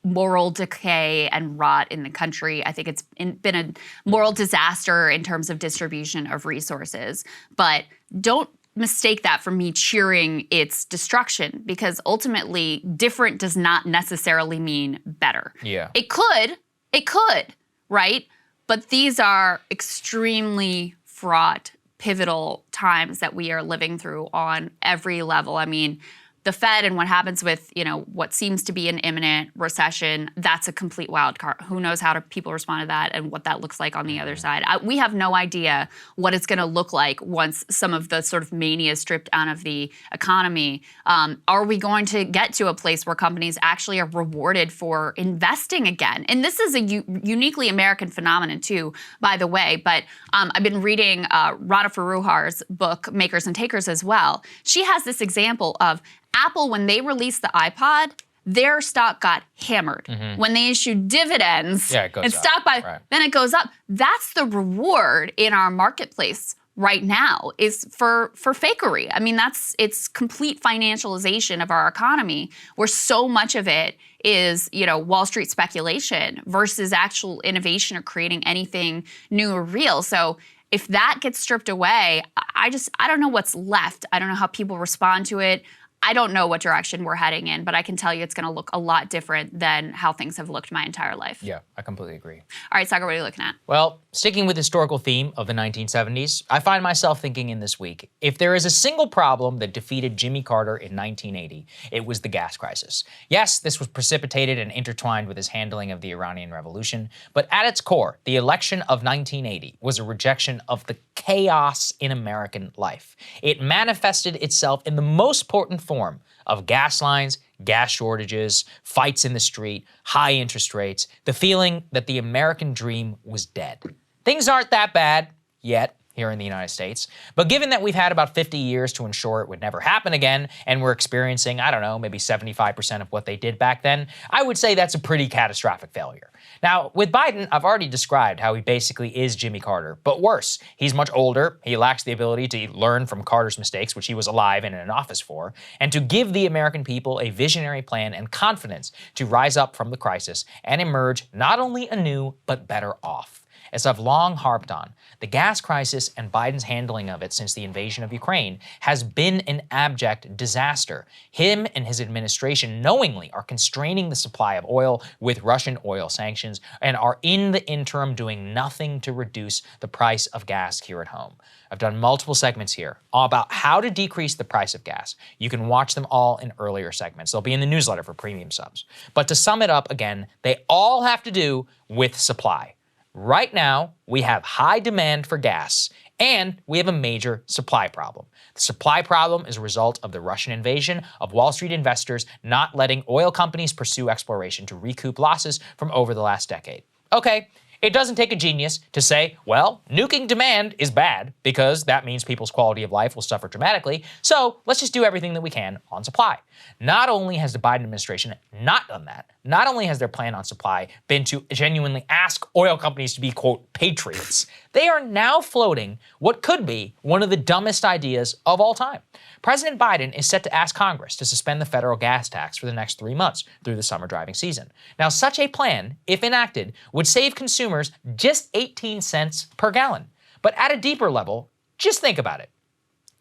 moral decay and rot in the country. I think it's been a moral disaster in terms of distribution of resources. But don't mistake that for me cheering its destruction, because ultimately different does not necessarily mean better. Yeah. It could, right? But these are extremely fraught, pivotal times that we are living through on every level. I mean, the Fed and what happens with, what seems to be an imminent recession, that's a complete wild card. Who knows how people respond to that and what that looks like on the other side. We have no idea what it's going to look like once some of the sort of mania is stripped out of the economy. Are we going to get to a place where companies actually are rewarded for investing again? And this is a uniquely American phenomenon too, by the way. But I've been reading Rana Foroohar's book, Makers and Takers, as well. She has this example of Apple, when they released the iPod, their stock got hammered. When they issued dividends and stock buy, then it goes up. That's the reward in our marketplace right now, is for fakery. I mean, it's complete financialization of our economy, where so much of it is, Wall Street speculation versus actual innovation or creating anything new or real. So if that gets stripped away, I don't know what's left. I don't know how people respond to it. I don't know what direction we're heading in, but I can tell you it's going to look a lot different than how things have looked my entire life. Yeah, I completely agree. All right, Saagar, what are you looking at? Well, sticking with the historical theme of the 1970s, I find myself thinking in this week, if there is a single problem that defeated Jimmy Carter in 1980, it was the gas crisis. Yes, this was precipitated and intertwined with his handling of the Iranian Revolution, but at its core, the election of 1980 was a rejection of the chaos in American life. It manifested itself in the most potent form of gas lines, gas shortages, fights in the street, high interest rates, the feeling that the American dream was dead. Things aren't that bad yet here in the United States, but given that we've had about 50 years to ensure it would never happen again, and we're experiencing, I don't know, maybe 75% of what they did back then, I would say that's a pretty catastrophic failure. Now, with Biden, I've already described how he basically is Jimmy Carter, but worse. He's much older, he lacks the ability to learn from Carter's mistakes, which he was alive and in an office for, and to give the American people a visionary plan and confidence to rise up from the crisis and emerge not only anew, but better off. As I've long harped on, the gas crisis and Biden's handling of it since the invasion of Ukraine has been an abject disaster. Him and his administration knowingly are constraining the supply of oil with Russian oil sanctions and are in the interim doing nothing to reduce the price of gas here at home. I've done multiple segments here about how to decrease the price of gas. You can watch them all in earlier segments. They'll be in the newsletter for premium subs. But to sum it up again, they all have to do with supply. Right now, we have high demand for gas, and we have a major supply problem. The supply problem is a result of the Russian invasion, of Wall Street investors not letting oil companies pursue exploration to recoup losses from over the last decade. Okay, It doesn't take a genius to say, well, nuking demand is bad because that means people's quality of life will suffer dramatically, so let's just do everything that we can on supply. Not only has the Biden administration not done that, not only has their plan on supply been to genuinely ask oil companies to be, quote, patriots, they are now floating what could be one of the dumbest ideas of all time. President Biden is set to ask Congress to suspend the federal gas tax for the next 3 months through the summer driving season. Now, such a plan, if enacted, would save consumers just 18 cents per gallon. But at a deeper level, just think about it.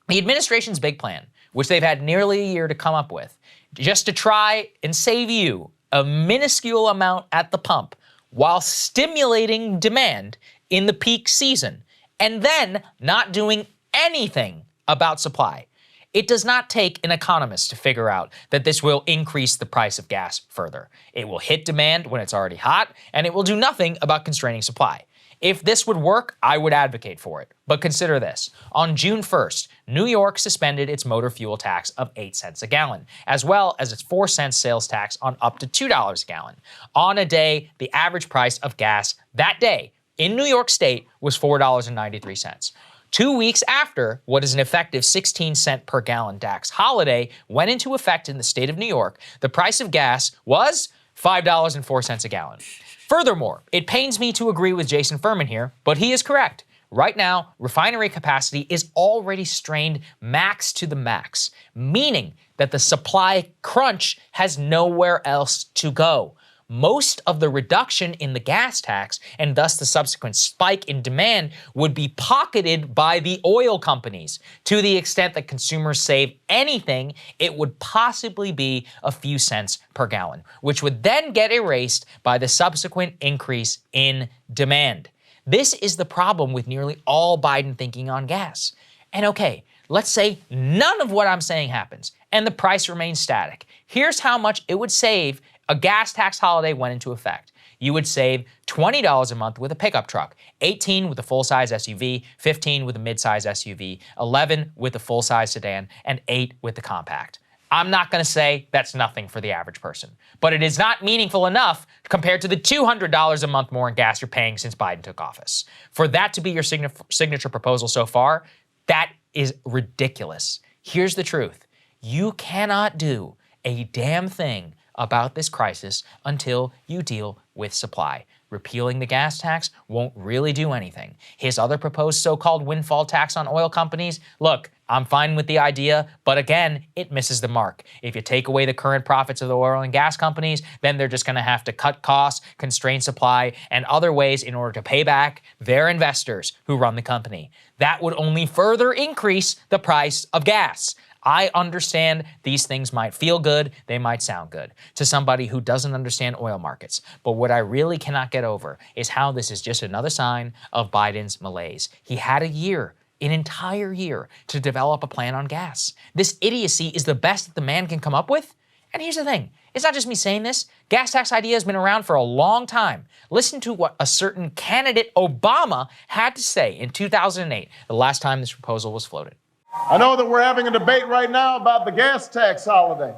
The administration's big plan, which they've had nearly a year to come up with, just to try and save you a minuscule amount at the pump while stimulating demand in the peak season, and then not doing anything about supply. It does not take an economist to figure out that this will increase the price of gas further. It will hit demand when it's already hot, and it will do nothing about constraining supply. If this would work, I would advocate for it. But consider this. On June 1st, New York suspended its motor fuel tax of 8 cents a gallon, as well as its 4 cents sales tax on up to $2 a gallon. On a day, the average price of gas that day in New York State was $4.93. 2 weeks after what is an effective 16-cent per gallon tax holiday went into effect in the state of New York, the price of gas was $5.04 a gallon. Furthermore, it pains me to agree with Jason Furman here, but he is correct. Right now, refinery capacity is already strained max to the max, meaning that the supply crunch has nowhere else to go. Most of the reduction in the gas tax, and thus the subsequent spike in demand, would be pocketed by the oil companies. To the extent that consumers save anything, it would possibly be a few cents per gallon, which would then get erased by the subsequent increase in demand. This is the problem with nearly all Biden thinking on gas. And okay, let's say none of what I'm saying happens, and the price remains static. Here's how much it would save a gas tax holiday went into effect. You would save $20 a month with a pickup truck, $18 with a full-size SUV, $15 with a mid-size SUV, $11 with a full-size sedan, and $8 with the compact. I'm not going to say that's nothing for the average person, but it is not meaningful enough compared to the $200 a month more in gas you're paying since Biden took office. For that to be your signature proposal so far, that is ridiculous. Here's the truth. You cannot do a damn thing about this crisis until you deal with supply. Repealing the gas tax won't really do anything. His other proposed so-called windfall tax on oil companies, look, I'm fine with the idea, but again, it misses the mark. If you take away the current profits of the oil and gas companies, then they're just gonna have to cut costs, constrain supply, and other ways in order to pay back their investors who run the company. That would only further increase the price of gas. I understand these things might feel good, they might sound good to somebody who doesn't understand oil markets. But what I really cannot get over is how this is just another sign of Biden's malaise. He had a year, an entire year, to develop a plan on gas. This idiocy is the best that the man can come up with. And here's the thing, it's not just me saying this. Gas tax idea has been around for a long time. Listen to what a certain candidate Obama had to say in 2008, the last time this proposal was floated. I know that we're having a debate right now about the gas tax holiday.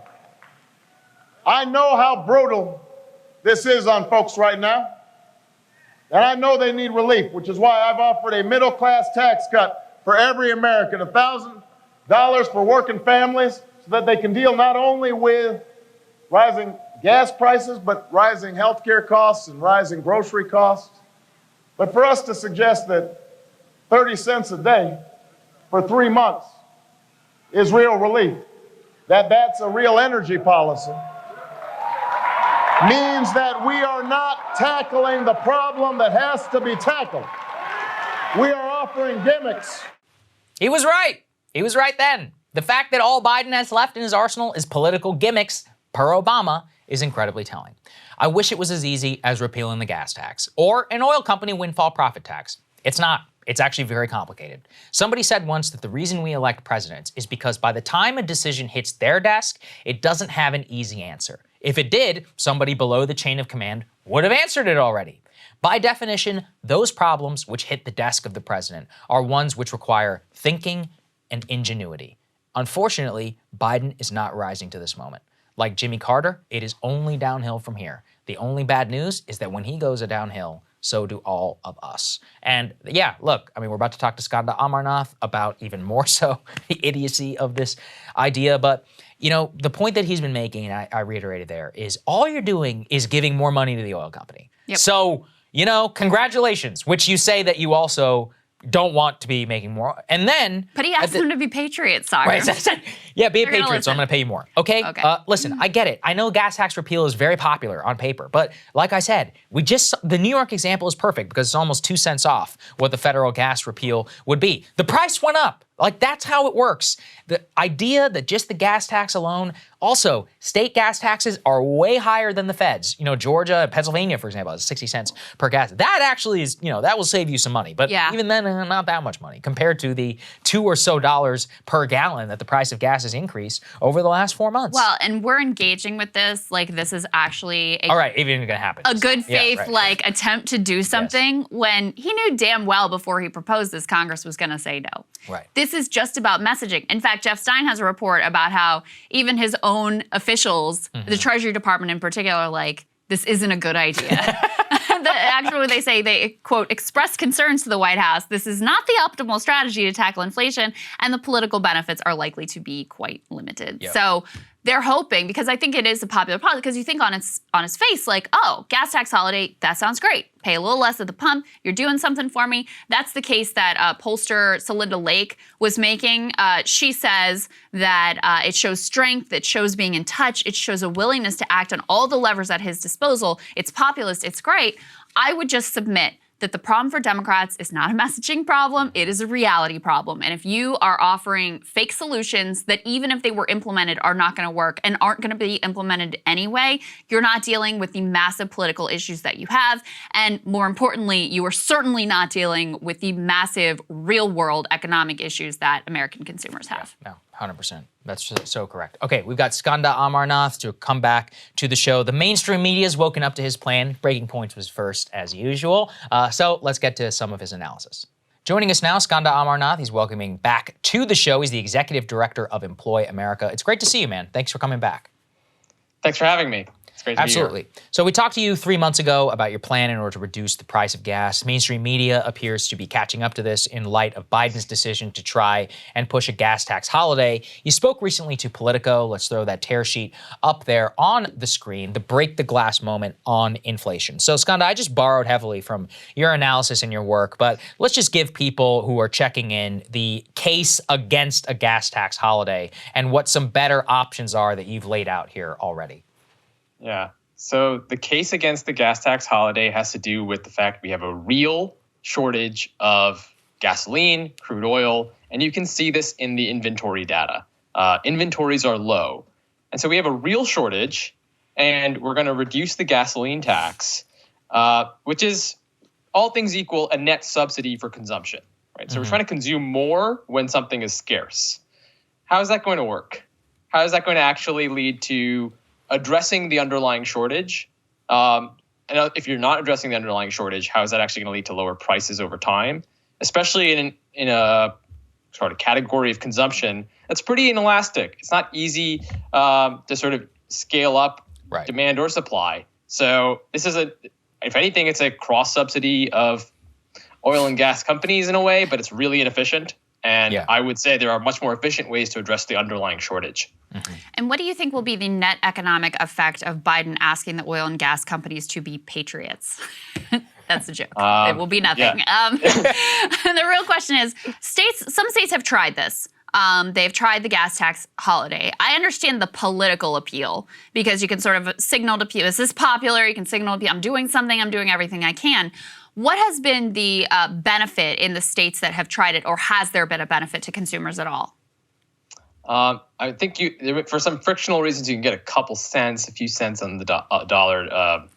I know how brutal this is on folks right now, and I know they need relief, which is why I've offered a middle-class tax cut for every American, $1,000 for working families, so that they can deal not only with rising gas prices, but rising healthcare costs and rising grocery costs. But for us to suggest that 30 cents a day for 3 months is real relief, that's a real energy policy, means that we are not tackling the problem that has to be tackled. We are offering gimmicks. He was right. He was right then. The fact that all Biden has left in his arsenal is political gimmicks, per Obama, is incredibly telling. I wish it was as easy as repealing the gas tax or an oil company windfall profit tax. It's not. It's actually very complicated. Somebody said once that the reason we elect presidents is because by the time a decision hits their desk, it doesn't have an easy answer. If it did, somebody below the chain of command would have answered it already. By definition, those problems which hit the desk of the president are ones which require thinking and ingenuity. Unfortunately, Biden is not rising to this moment. Like Jimmy Carter, it is only downhill from here. The only bad news is that when he goes downhill, so do all of us. And yeah, look, I mean, we're about to talk to Skanda Amarnath about even more so the idiocy of this idea. But, you know, the point that he's been making, and I reiterated there, is all you're doing is giving more money to the oil company. Yep. So, you know, congratulations, which you say that you also don't want to be making more. And then... But he asked them to be patriots, Saagar. Right. Yeah, be a They're gonna patriot, so I'm listen. going to pay you more. Okay? Okay. Listen, I get it. I know gas tax repeal is very popular on paper, but like I said, the New York example is perfect because it's almost 2 cents off what the federal gas repeal would be. The price went up. Like, that's how it works. The idea that just the gas tax alone, also, state gas taxes are way higher than the feds. You know, Georgia and Pennsylvania, for example, is 60 cents per gas. That actually is, you know, that will save you some money. But even then, not that much money compared to the $2 or so per gallon that the price of gas has increased over the last 4 months. Well, and we're engaging with this like this is actually all right, even going to happen. A good faith like attempt to do something when he knew damn well before he proposed this, Congress was going to say no. Right. This is just about messaging. In fact, Jeff Stein has a report about how even his own officials, the Treasury Department in particular, like, this isn't a good idea. Actually, they say they, quote, expressed concerns to the White House. This is not the optimal strategy to tackle inflation, and the political benefits are likely to be quite limited. Yep. So they're hoping, because I think it is a popular policy, because you think on its face, like, oh, gas tax holiday, that sounds great. Pay a little less at the pump. You're doing something for me. That's the case that pollster Celinda Lake was making. She says that it shows strength. It shows being in touch. It shows a willingness to act on all the levers at his disposal. It's populist. It's great. I would just submit that the problem for Democrats is not a messaging problem, it is a reality problem. And if you are offering fake solutions that even if they were implemented are not gonna work and aren't gonna be implemented anyway, you're not dealing with the massive political issues that you have. And more importantly, you are certainly not dealing with the massive real world economic issues that American consumers have. No, 100%. That's so correct. Okay, we've got Skanda Amarnath to come back to the show. The mainstream media's woken up to his plan. Breaking Points was first, as usual. So let's get to some of his analysis. Joining us now, Skanda Amarnath. He's welcoming back to the show. He's the executive director of Employ America. It's great to see you, man. Thanks for coming back. Thanks for having me. It's great to be here. Absolutely. So we talked to you 3 months ago about your plan in order to reduce the price of gas. Mainstream media appears to be catching up to this in light of Biden's decision to try and push a gas tax holiday. You spoke recently to Politico. Let's throw that tear sheet up there on the screen, the break the glass moment on inflation. So Skanda, I just borrowed heavily from your analysis and your work, but let's just give people who are checking in the case against a gas tax holiday and what some better options are that you've laid out here already. Yeah. So the case against the gas tax holiday has to do with the fact we have a real shortage of gasoline, crude oil, and you can see this in the inventory data. Inventories are low. And so we have a real shortage, and we're going to reduce the gasoline tax, which is, all things equal, a net subsidy for consumption. Right? So we're trying to consume more when something is scarce. How is that going to work? How is that going to actually lead to addressing the underlying shortage? And if you're not addressing the underlying shortage, how is that actually going to lead to lower prices over time? Especially in a sort of category of consumption that's pretty inelastic. It's not easy to sort of scale up demand or supply. So this is if anything, it's a cross subsidy of oil and gas companies in a way, but it's really inefficient. And I would say there are much more efficient ways to address the underlying shortage. And what do you think will be the net economic effect of Biden asking the oil and gas companies to be patriots? That's a joke. It will be nothing. Yeah. The real question is, some states have tried this. They've tried the gas tax holiday. I understand the political appeal because you can sort of signal to people, this is popular, you can signal to people, I'm doing something, I'm doing everything I can. What has been the benefit in the states that have tried it, or has there been a benefit to consumers at all? I think for some frictional reasons, you can get a few cents on the dollar.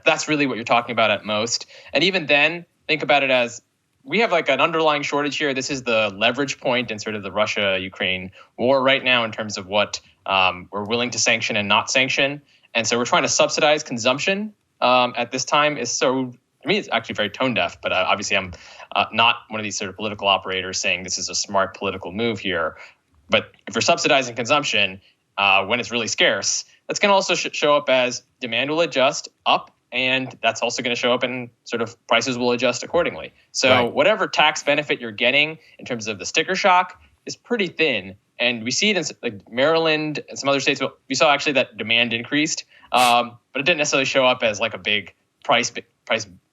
That's really what you're talking about at most. And even then, think about it as we have like an underlying shortage here. This is the leverage point in sort of the Russia-Ukraine war right now in terms of what we're willing to sanction and not sanction. And so we're trying to subsidize consumption at this time. It's actually very tone deaf, but obviously I'm not one of these sort of political operators saying this is a smart political move here. But if you're subsidizing consumption when it's really scarce, that's going to also show up as demand will adjust up and that's also going to show up in sort of prices will adjust accordingly. So whatever tax benefit you're getting in terms of the sticker shock is pretty thin. And we see it in like Maryland and some other states. We saw actually that demand increased, but it didn't necessarily show up as like a big price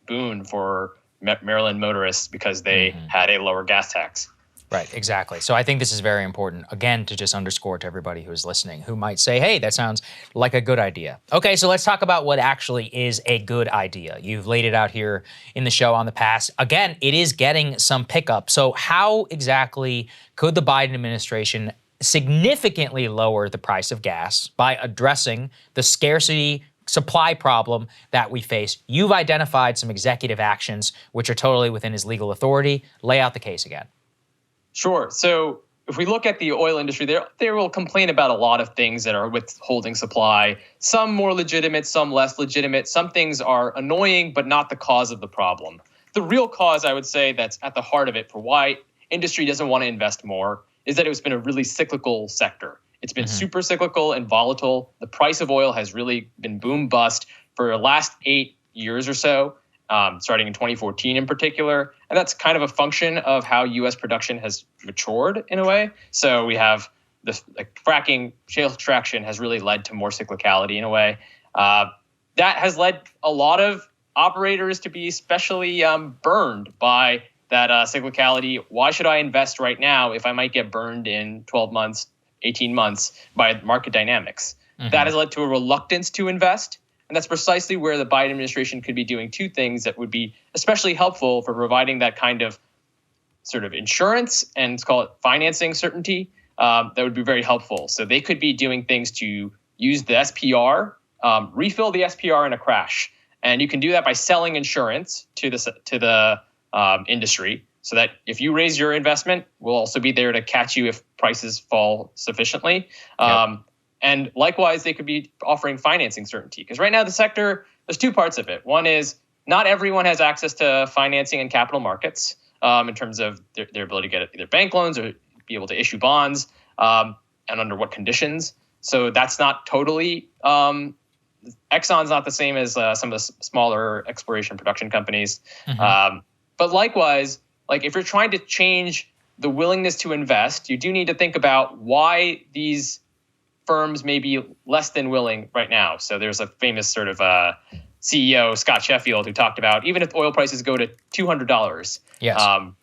boon for Maryland motorists because they had a lower gas tax. Right, exactly. So I think this is very important, again, to just underscore to everybody who's listening, who might say, hey, that sounds like a good idea. Okay, so let's talk about what actually is a good idea. You've laid it out here in the show on the past. Again, it is getting some pickup. So how exactly could the Biden administration significantly lower the price of gas by addressing the scarcity supply problem that we face? You've identified some executive actions which are totally within his legal authority. Lay out the case again. Sure. So if we look at the oil industry, they will complain about a lot of things that are withholding supply, some more legitimate, some less legitimate. Some things are annoying, but not the cause of the problem. The real cause, I would say, that's at the heart of it for why industry doesn't want to invest more is that it's been a really cyclical sector. It's been super cyclical and volatile. The price of oil has really been boom bust for the last 8 years or so. Starting in 2014 in particular. And that's kind of a function of how U.S. production has matured in a way. So we have this fracking, shale extraction has really led to more cyclicality in a way. That has led a lot of operators to be especially burned by that cyclicality. Why should I invest right now if I might get burned in 12 months, 18 months by market dynamics? That has led to a reluctance to invest. And that's precisely where the Biden administration could be doing two things that would be especially helpful for providing that kind of sort of insurance and let's call it financing certainty. That would be very helpful. So they could be doing things to use the SPR, refill the SPR in a crash. And you can do that by selling insurance to the industry so that if you raise your investment, we'll also be there to catch you if prices fall sufficiently. And likewise, they could be offering financing certainty. Because right now, the sector, there's two parts of it. One is not everyone has access to financing and capital markets in terms of their ability to get either bank loans or be able to issue bonds and under what conditions. So that's not totally, Exxon's not the same as some of the smaller exploration production companies. But likewise, like if you're trying to change the willingness to invest, you do need to think about why these firms may be less than willing right now. So there's a famous sort of CEO, Scott Sheffield, who talked about even if oil prices go to $200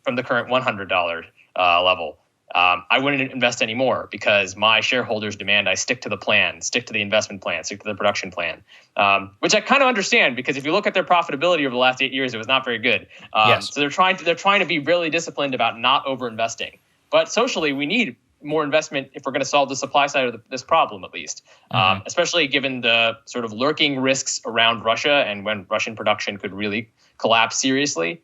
from the current $100 level, I wouldn't invest anymore because my shareholders demand I stick to the plan, stick to the investment plan, stick to the production plan, which I kind of understand because if you look at their profitability over the last 8 years, it was not very good. So they're trying to be really disciplined about not over-investing. But socially, we need more investment if we're going to solve the supply side of this problem, at least, especially given the sort of lurking risks around Russia and when Russian production could really collapse seriously,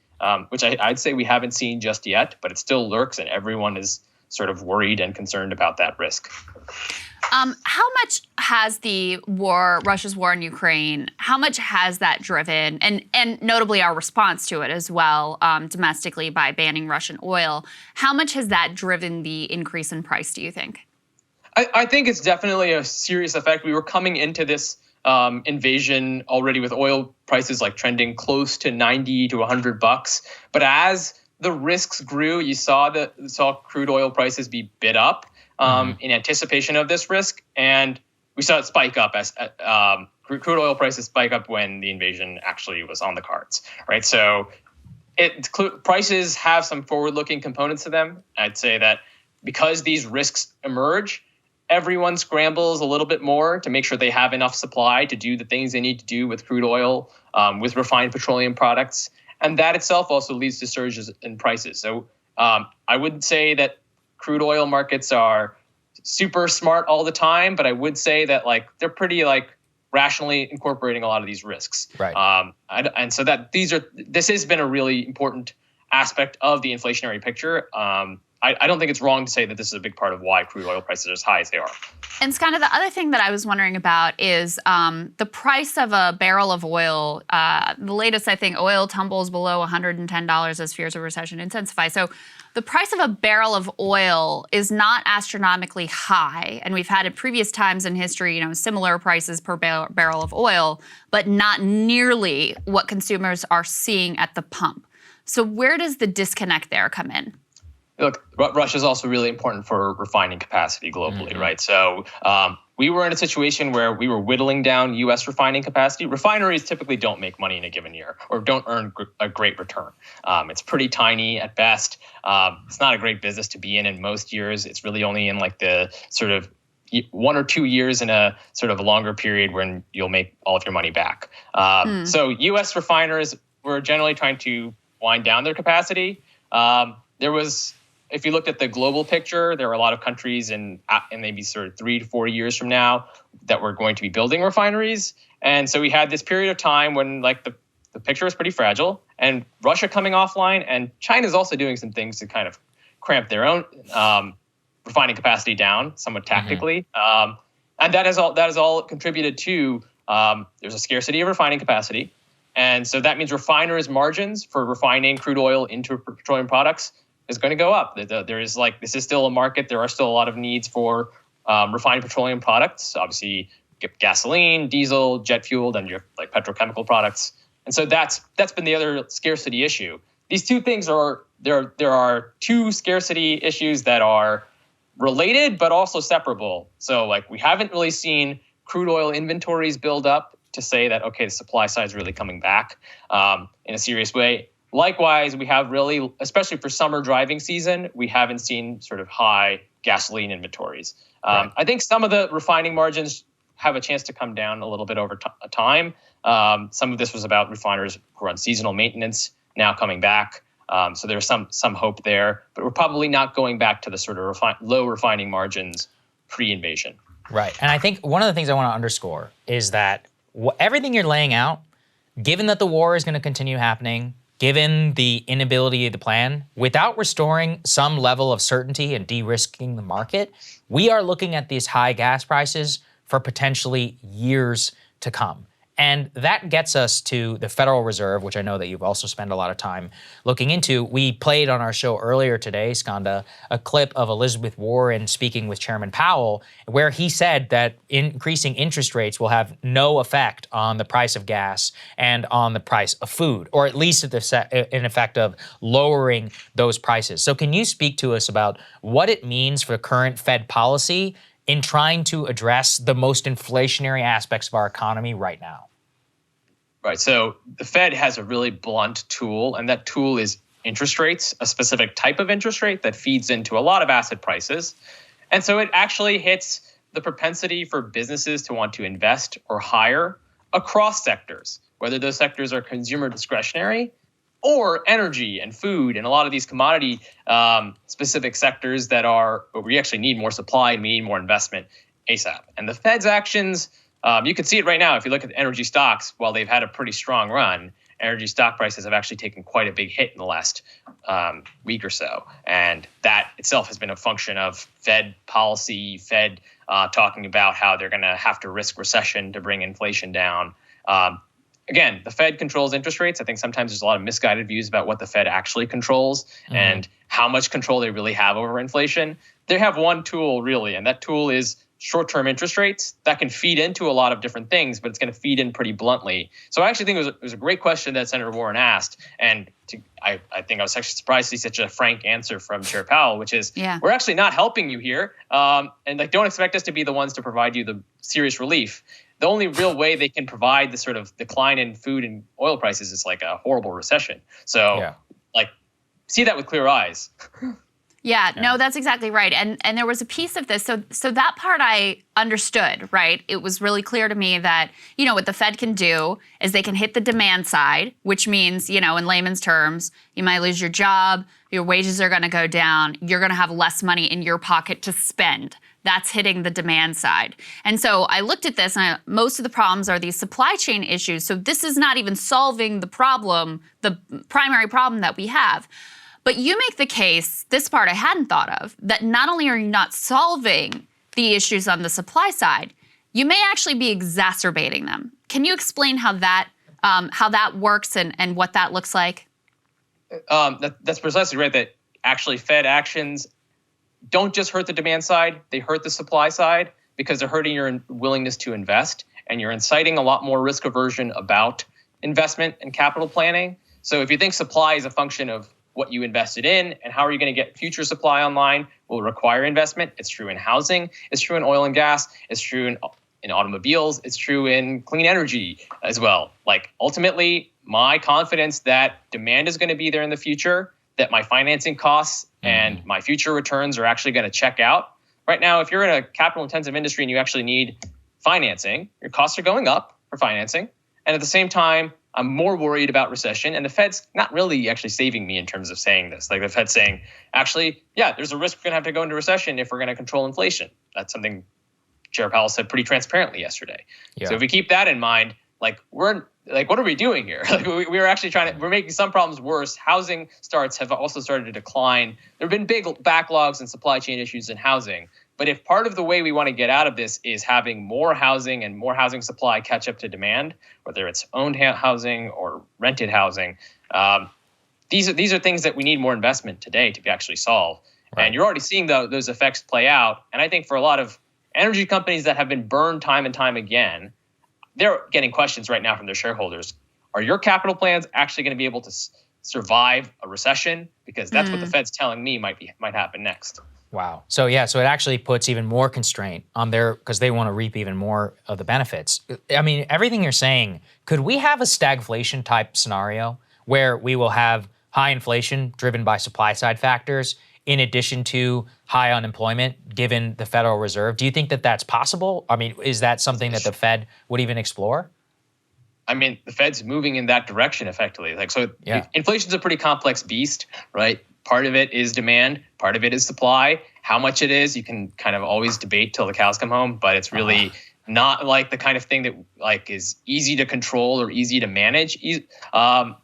which I'd say we haven't seen just yet, but it still lurks and everyone is sort of worried and concerned about that risk. How much has the war, Russia's war in Ukraine, how much has that driven, and notably our response to it as well, domestically by banning Russian oil, how much has that driven the increase in price, do you think? I think it's definitely a serious effect. We were coming into this invasion already with oil prices like trending close to $90 to $100. But as the risks grew, you saw crude oil prices be bid up in anticipation of this risk. And we saw it spike up as crude oil prices spike up when the invasion actually was on the cards, right? So prices have some forward-looking components to them. I'd say that because these risks emerge, everyone scrambles a little bit more to make sure they have enough supply to do the things they need to do with crude oil, with refined petroleum products. And that itself also leads to surges in prices. So I wouldn't say that crude oil markets are super smart all the time, but I would say that they're pretty rationally incorporating a lot of these risks. Right. And so that this has been a really important aspect of the inflationary picture. I don't think it's wrong to say that this is a big part of why crude oil prices are as high as they are. And Skanda, the other thing that I was wondering about is the price of a barrel of oil. The latest, I think, oil tumbles below $110 as fears of recession intensify. So the price of a barrel of oil is not astronomically high. And we've had at previous times in history, similar prices per barrel of oil, but not nearly what consumers are seeing at the pump. So where does the disconnect there come in? Look, Russia is also really important for refining capacity globally, right? So we were in a situation where we were whittling down U.S. refining capacity. Refineries typically don't make money in a given year or don't earn a great return. It's pretty tiny at best. It's not a great business to be in most years. It's really only in like the sort of 1 or 2 years in a sort of a longer period when you'll make all of your money back. So U.S. refiners were generally trying to wind down their capacity. If you looked at the global picture, there are a lot of countries in maybe sort of 3 to 4 years from now that were going to be building refineries. And so we had this period of time when like the picture was pretty fragile and Russia coming offline, and China's also doing some things to kind of cramp their own refining capacity down somewhat tactically. And that has all contributed to there's a scarcity of refining capacity. And so that means refiners' margins for refining crude oil into petroleum products is going to go up. This is still a market. There are still a lot of needs for refined petroleum products. Obviously, gasoline, diesel, jet fuel, then your like petrochemical products. And so that's been the other scarcity issue. These two things there are two scarcity issues that are related but also separable. So like we haven't really seen crude oil inventories build up to say that okay, the supply side is really coming back in a serious way. Likewise, we have really, especially for summer driving season, we haven't seen sort of high gasoline inventories. Right. I think some of the refining margins have a chance to come down a little bit over time. Some of this was about refiners who are on seasonal maintenance now coming back. So there's some hope there, but we're probably not going back to the sort of low refining margins pre-invasion. Right, and I think one of the things I want to underscore is that everything you're laying out, given that the war is going to continue happening, given the inability of the plan, without restoring some level of certainty and de-risking the market, we are looking at these high gas prices for potentially years to come. And that gets us to the Federal Reserve, which I know that you've also spent a lot of time looking into. We played on our show earlier today, Skanda, a clip of Elizabeth Warren speaking with Chairman Powell, where he said that increasing interest rates will have no effect on the price of gas and on the price of food, or at least in effect of lowering those prices. So can you speak to us about what it means for current Fed policy in trying to address the most inflationary aspects of our economy right now? Right. So the Fed has a really blunt tool, and that tool is interest rates, a specific type of interest rate that feeds into a lot of asset prices. And so it actually hits the propensity for businesses to want to invest or hire across sectors, whether those sectors are consumer discretionary or energy and food and a lot of these commodity specific sectors that are where we actually need more supply and we need more investment ASAP. And the Fed's actions, you can see it right now if you look at energy stocks. While they've had a pretty strong run, energy stock prices have actually taken quite a big hit in the last week or so. And that itself has been a function of Fed policy, Fed talking about how they're going to have to risk recession to bring inflation down. Again, the Fed controls interest rates. I think sometimes there's a lot of misguided views about what the Fed actually controls and how much control they really have over inflation. They have one tool really, and that tool is short-term interest rates that can feed into a lot of different things, but it's going to feed in pretty bluntly. So I actually think it was a great question that Senator Warren asked, and I think I was actually surprised to see such a frank answer from Chair Powell, which is, we're actually not helping you here, and like don't expect us to be the ones to provide you the serious relief. The only real way they can provide the sort of decline in food and oil prices is like a horrible recession. So like see that with clear eyes. Yeah, no, that's exactly right. And there was a piece of this. So that part I understood, right? It was really clear to me that, what the Fed can do is they can hit the demand side, which means, in layman's terms, you might lose your job, your wages are going to go down, you're going to have less money in your pocket to spend. That's hitting the demand side. And so I looked at this, and most of the problems are these supply chain issues. So this is not even solving the problem, the primary problem that we have. But you make the case, this part I hadn't thought of, that not only are you not solving the issues on the supply side, you may actually be exacerbating them. Can you explain how that works and what that looks like? That's precisely right, that actually Fed actions don't just hurt the demand side, they hurt the supply side because they're hurting your willingness to invest, and you're inciting a lot more risk aversion about investment and capital planning. So if you think supply is a function of what you invested in and how are you going to get future supply online will require investment. It's true in housing, it's true in oil and gas, it's true in automobiles, it's true in clean energy as well. Like ultimately, my confidence that demand is going to be there in the future, that my financing costs and my future returns are actually going to check out. Right now, if you're in a capital intensive industry and you actually need financing, your costs are going up for financing. And at the same time, I'm more worried about recession. And the Fed's not really actually saving me in terms of saying this. Like the Fed's saying, actually, yeah, there's a risk we're going to have to go into recession if we're going to control inflation. That's something Chair Powell said pretty transparently yesterday. Yeah. So if we keep that in mind, what are we doing here? We're actually we're making some problems worse. Housing starts have also started to decline. There have been big backlogs and supply chain issues in housing. But if part of the way we want to get out of this is having more housing and more housing supply catch up to demand, whether it's owned housing or rented housing, these are things that we need more investment today to actually solve. Right. And you're already seeing those effects play out. And I think for a lot of energy companies that have been burned time and time again, they're getting questions right now from their shareholders. Are your capital plans actually going to be able to survive a recession? Because that's what the Fed's telling me might happen next. Wow. So it actually puts even more constraint on because they want to reap even more of the benefits. I mean, everything you're saying, could we have a stagflation type scenario where we will have high inflation driven by supply side factors in addition to high unemployment given the Federal Reserve? Do you think that that's possible? I mean, is that something that the Fed would even explore? I mean, the Fed's moving in that direction effectively. Inflation's a pretty complex beast, right? Part of it is demand, part of it is supply. How much it is, you can kind of always debate till the cows come home, but it's really not like the kind of thing that is easy to control or easy to manage. And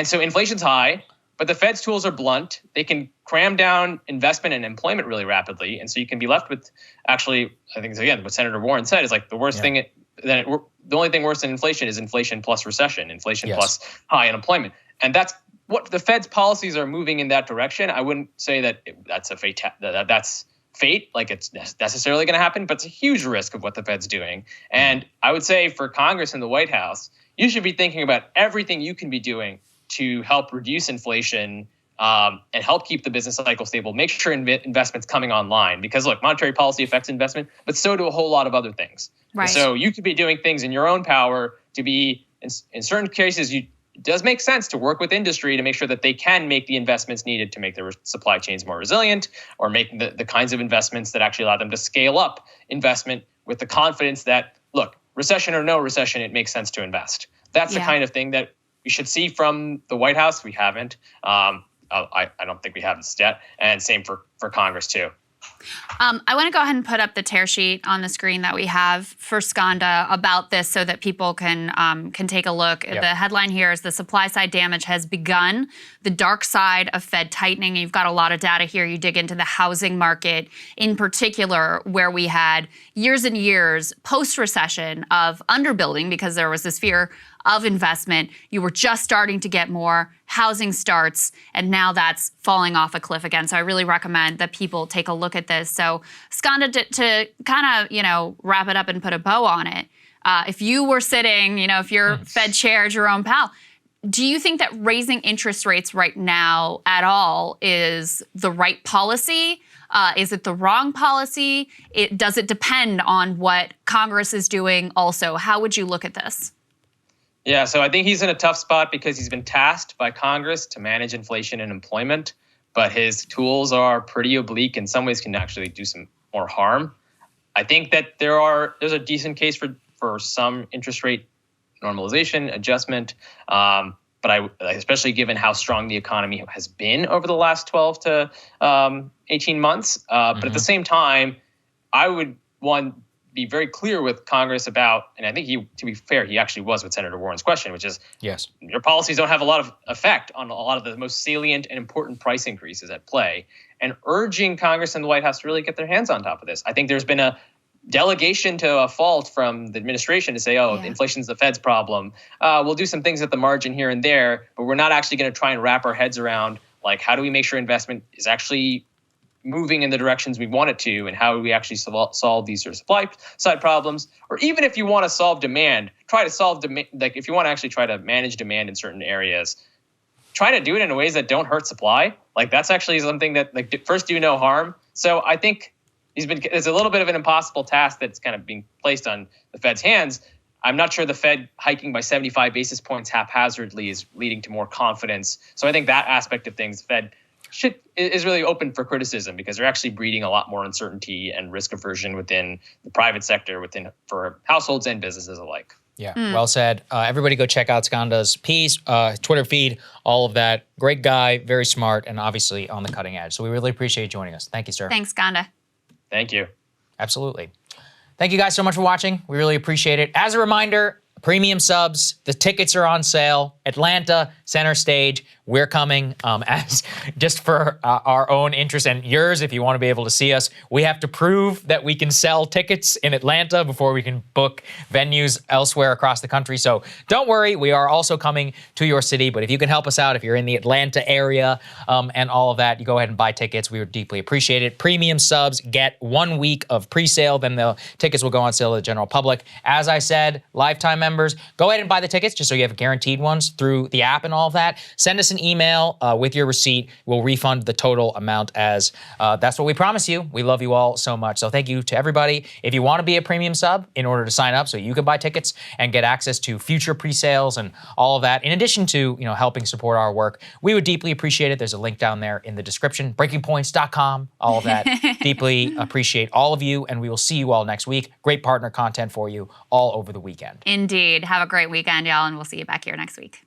so inflation's high, but the Fed's tools are blunt. They can cram down investment and employment really rapidly. And so you can be left with actually, I think, again, what Senator Warren said is like the worst thing, the only thing worse than inflation is inflation plus recession, inflation plus high unemployment. And that's what the Fed's policies are moving in that direction. I wouldn't say that that's that's fate, like it's necessarily going to happen, but it's a huge risk of what the Fed's doing. And I would say for Congress and the White House, you should be thinking about everything you can be doing to help reduce inflation and help keep the business cycle stable. Make sure investment's coming online because look, monetary policy affects investment, but so do a whole lot of other things. Right. So you could be doing things in your own power to be, in certain cases, it does make sense to work with industry to make sure that they can make the investments needed to make their supply chains more resilient or make the kinds of investments that actually allow them to scale up investment with the confidence that, look, recession or no recession, it makes sense to invest. That's the kind of thing that we should see from the White House. We haven't. I don't think we have this yet. And same for Congress, too. I want to go ahead and put up the tear sheet on the screen that we have for Skanda about this so that people can take a look. Yep. The headline here is the supply side damage has begun. The dark side of Fed tightening. You've got a lot of data here. You dig into the housing market in particular, where we had years and years post-recession of underbuilding because there was this fear of investment. You were just starting to get more housing starts, and now that's falling off a cliff again. So I really recommend that people take a look at this. So Skanda, to kind of, wrap it up and put a bow on it, if you were sitting, if you're Fed Chair Jerome Powell, do you think that raising interest rates right now at all is the right policy? Is it the wrong policy? Does it depend on what Congress is doing also? How would you look at this? Yeah, so I think he's in a tough spot because he's been tasked by Congress to manage inflation and employment, but his tools are pretty oblique, in some ways can actually do some more harm. I think that there's a decent case for some interest rate normalization, adjustment, but especially given how strong the economy has been over the last 12 to 18 months. But at the same time, I would be very clear with Congress about, and I think to be fair, he actually was with Senator Warren's question, which is, yes, your policies don't have a lot of effect on a lot of the most salient and important price increases at play, and urging Congress and the White House to really get their hands on top of this. I think there's been a delegation to a fault from the administration to say, inflation's the Fed's problem. We'll do some things at the margin here and there, but we're not actually going to try and wrap our heads around, like, how do we make sure investment is actually moving in the directions we want it to, and how do we actually solve these sort of supply side problems? Or even if you want to solve demand, try to solve demand. Like, if you want to actually try to manage demand in certain areas, try to do it in ways that don't hurt supply. Like, that's actually something that, like, first do no harm. So I think it's a little bit of an impossible task that's kind of being placed on the Fed's hands. I'm not sure the Fed hiking by 75 basis points haphazardly is leading to more confidence. So I think that aspect of things, the Fed is really open for criticism, because they're actually breeding a lot more uncertainty and risk aversion within the private sector, for households and businesses alike. Yeah, well said. Everybody go check out Skanda's piece, Twitter feed, all of that. Great guy, very smart, and obviously on the cutting edge. So we really appreciate you joining us. Thank you, sir. Thanks, Skanda. Thank you. Absolutely. Thank you guys so much for watching. We really appreciate it. As a reminder, premium subs, the tickets are on sale. Atlanta, center stage. We're coming as just for our own interest and yours. If you want to be able to see us, we have to prove that we can sell tickets in Atlanta before we can book venues elsewhere across the country. So don't worry, we are also coming to your city. But if you can help us out, if you're in the Atlanta area and all of that, you go ahead and buy tickets. We would deeply appreciate it. Premium subs get 1 week of pre-sale. Then the tickets will go on sale to the general public. As I said, lifetime members, go ahead and buy the tickets just so you have guaranteed ones through the app and all of that. Send us an email with your receipt. We'll refund the total amount, as that's what we promise you. We love you all so much. So thank you to everybody. If you want to be a premium sub, in order to sign up so you can buy tickets and get access to future pre-sales and all of that, in addition to helping support our work, we would deeply appreciate it. There's a link down there in the description, breakingpoints.com, all of that. Deeply appreciate all of you, and we will see you all next week. Great partner content for you all over the weekend. Indeed. Have a great weekend, y'all, and we'll see you back here next week.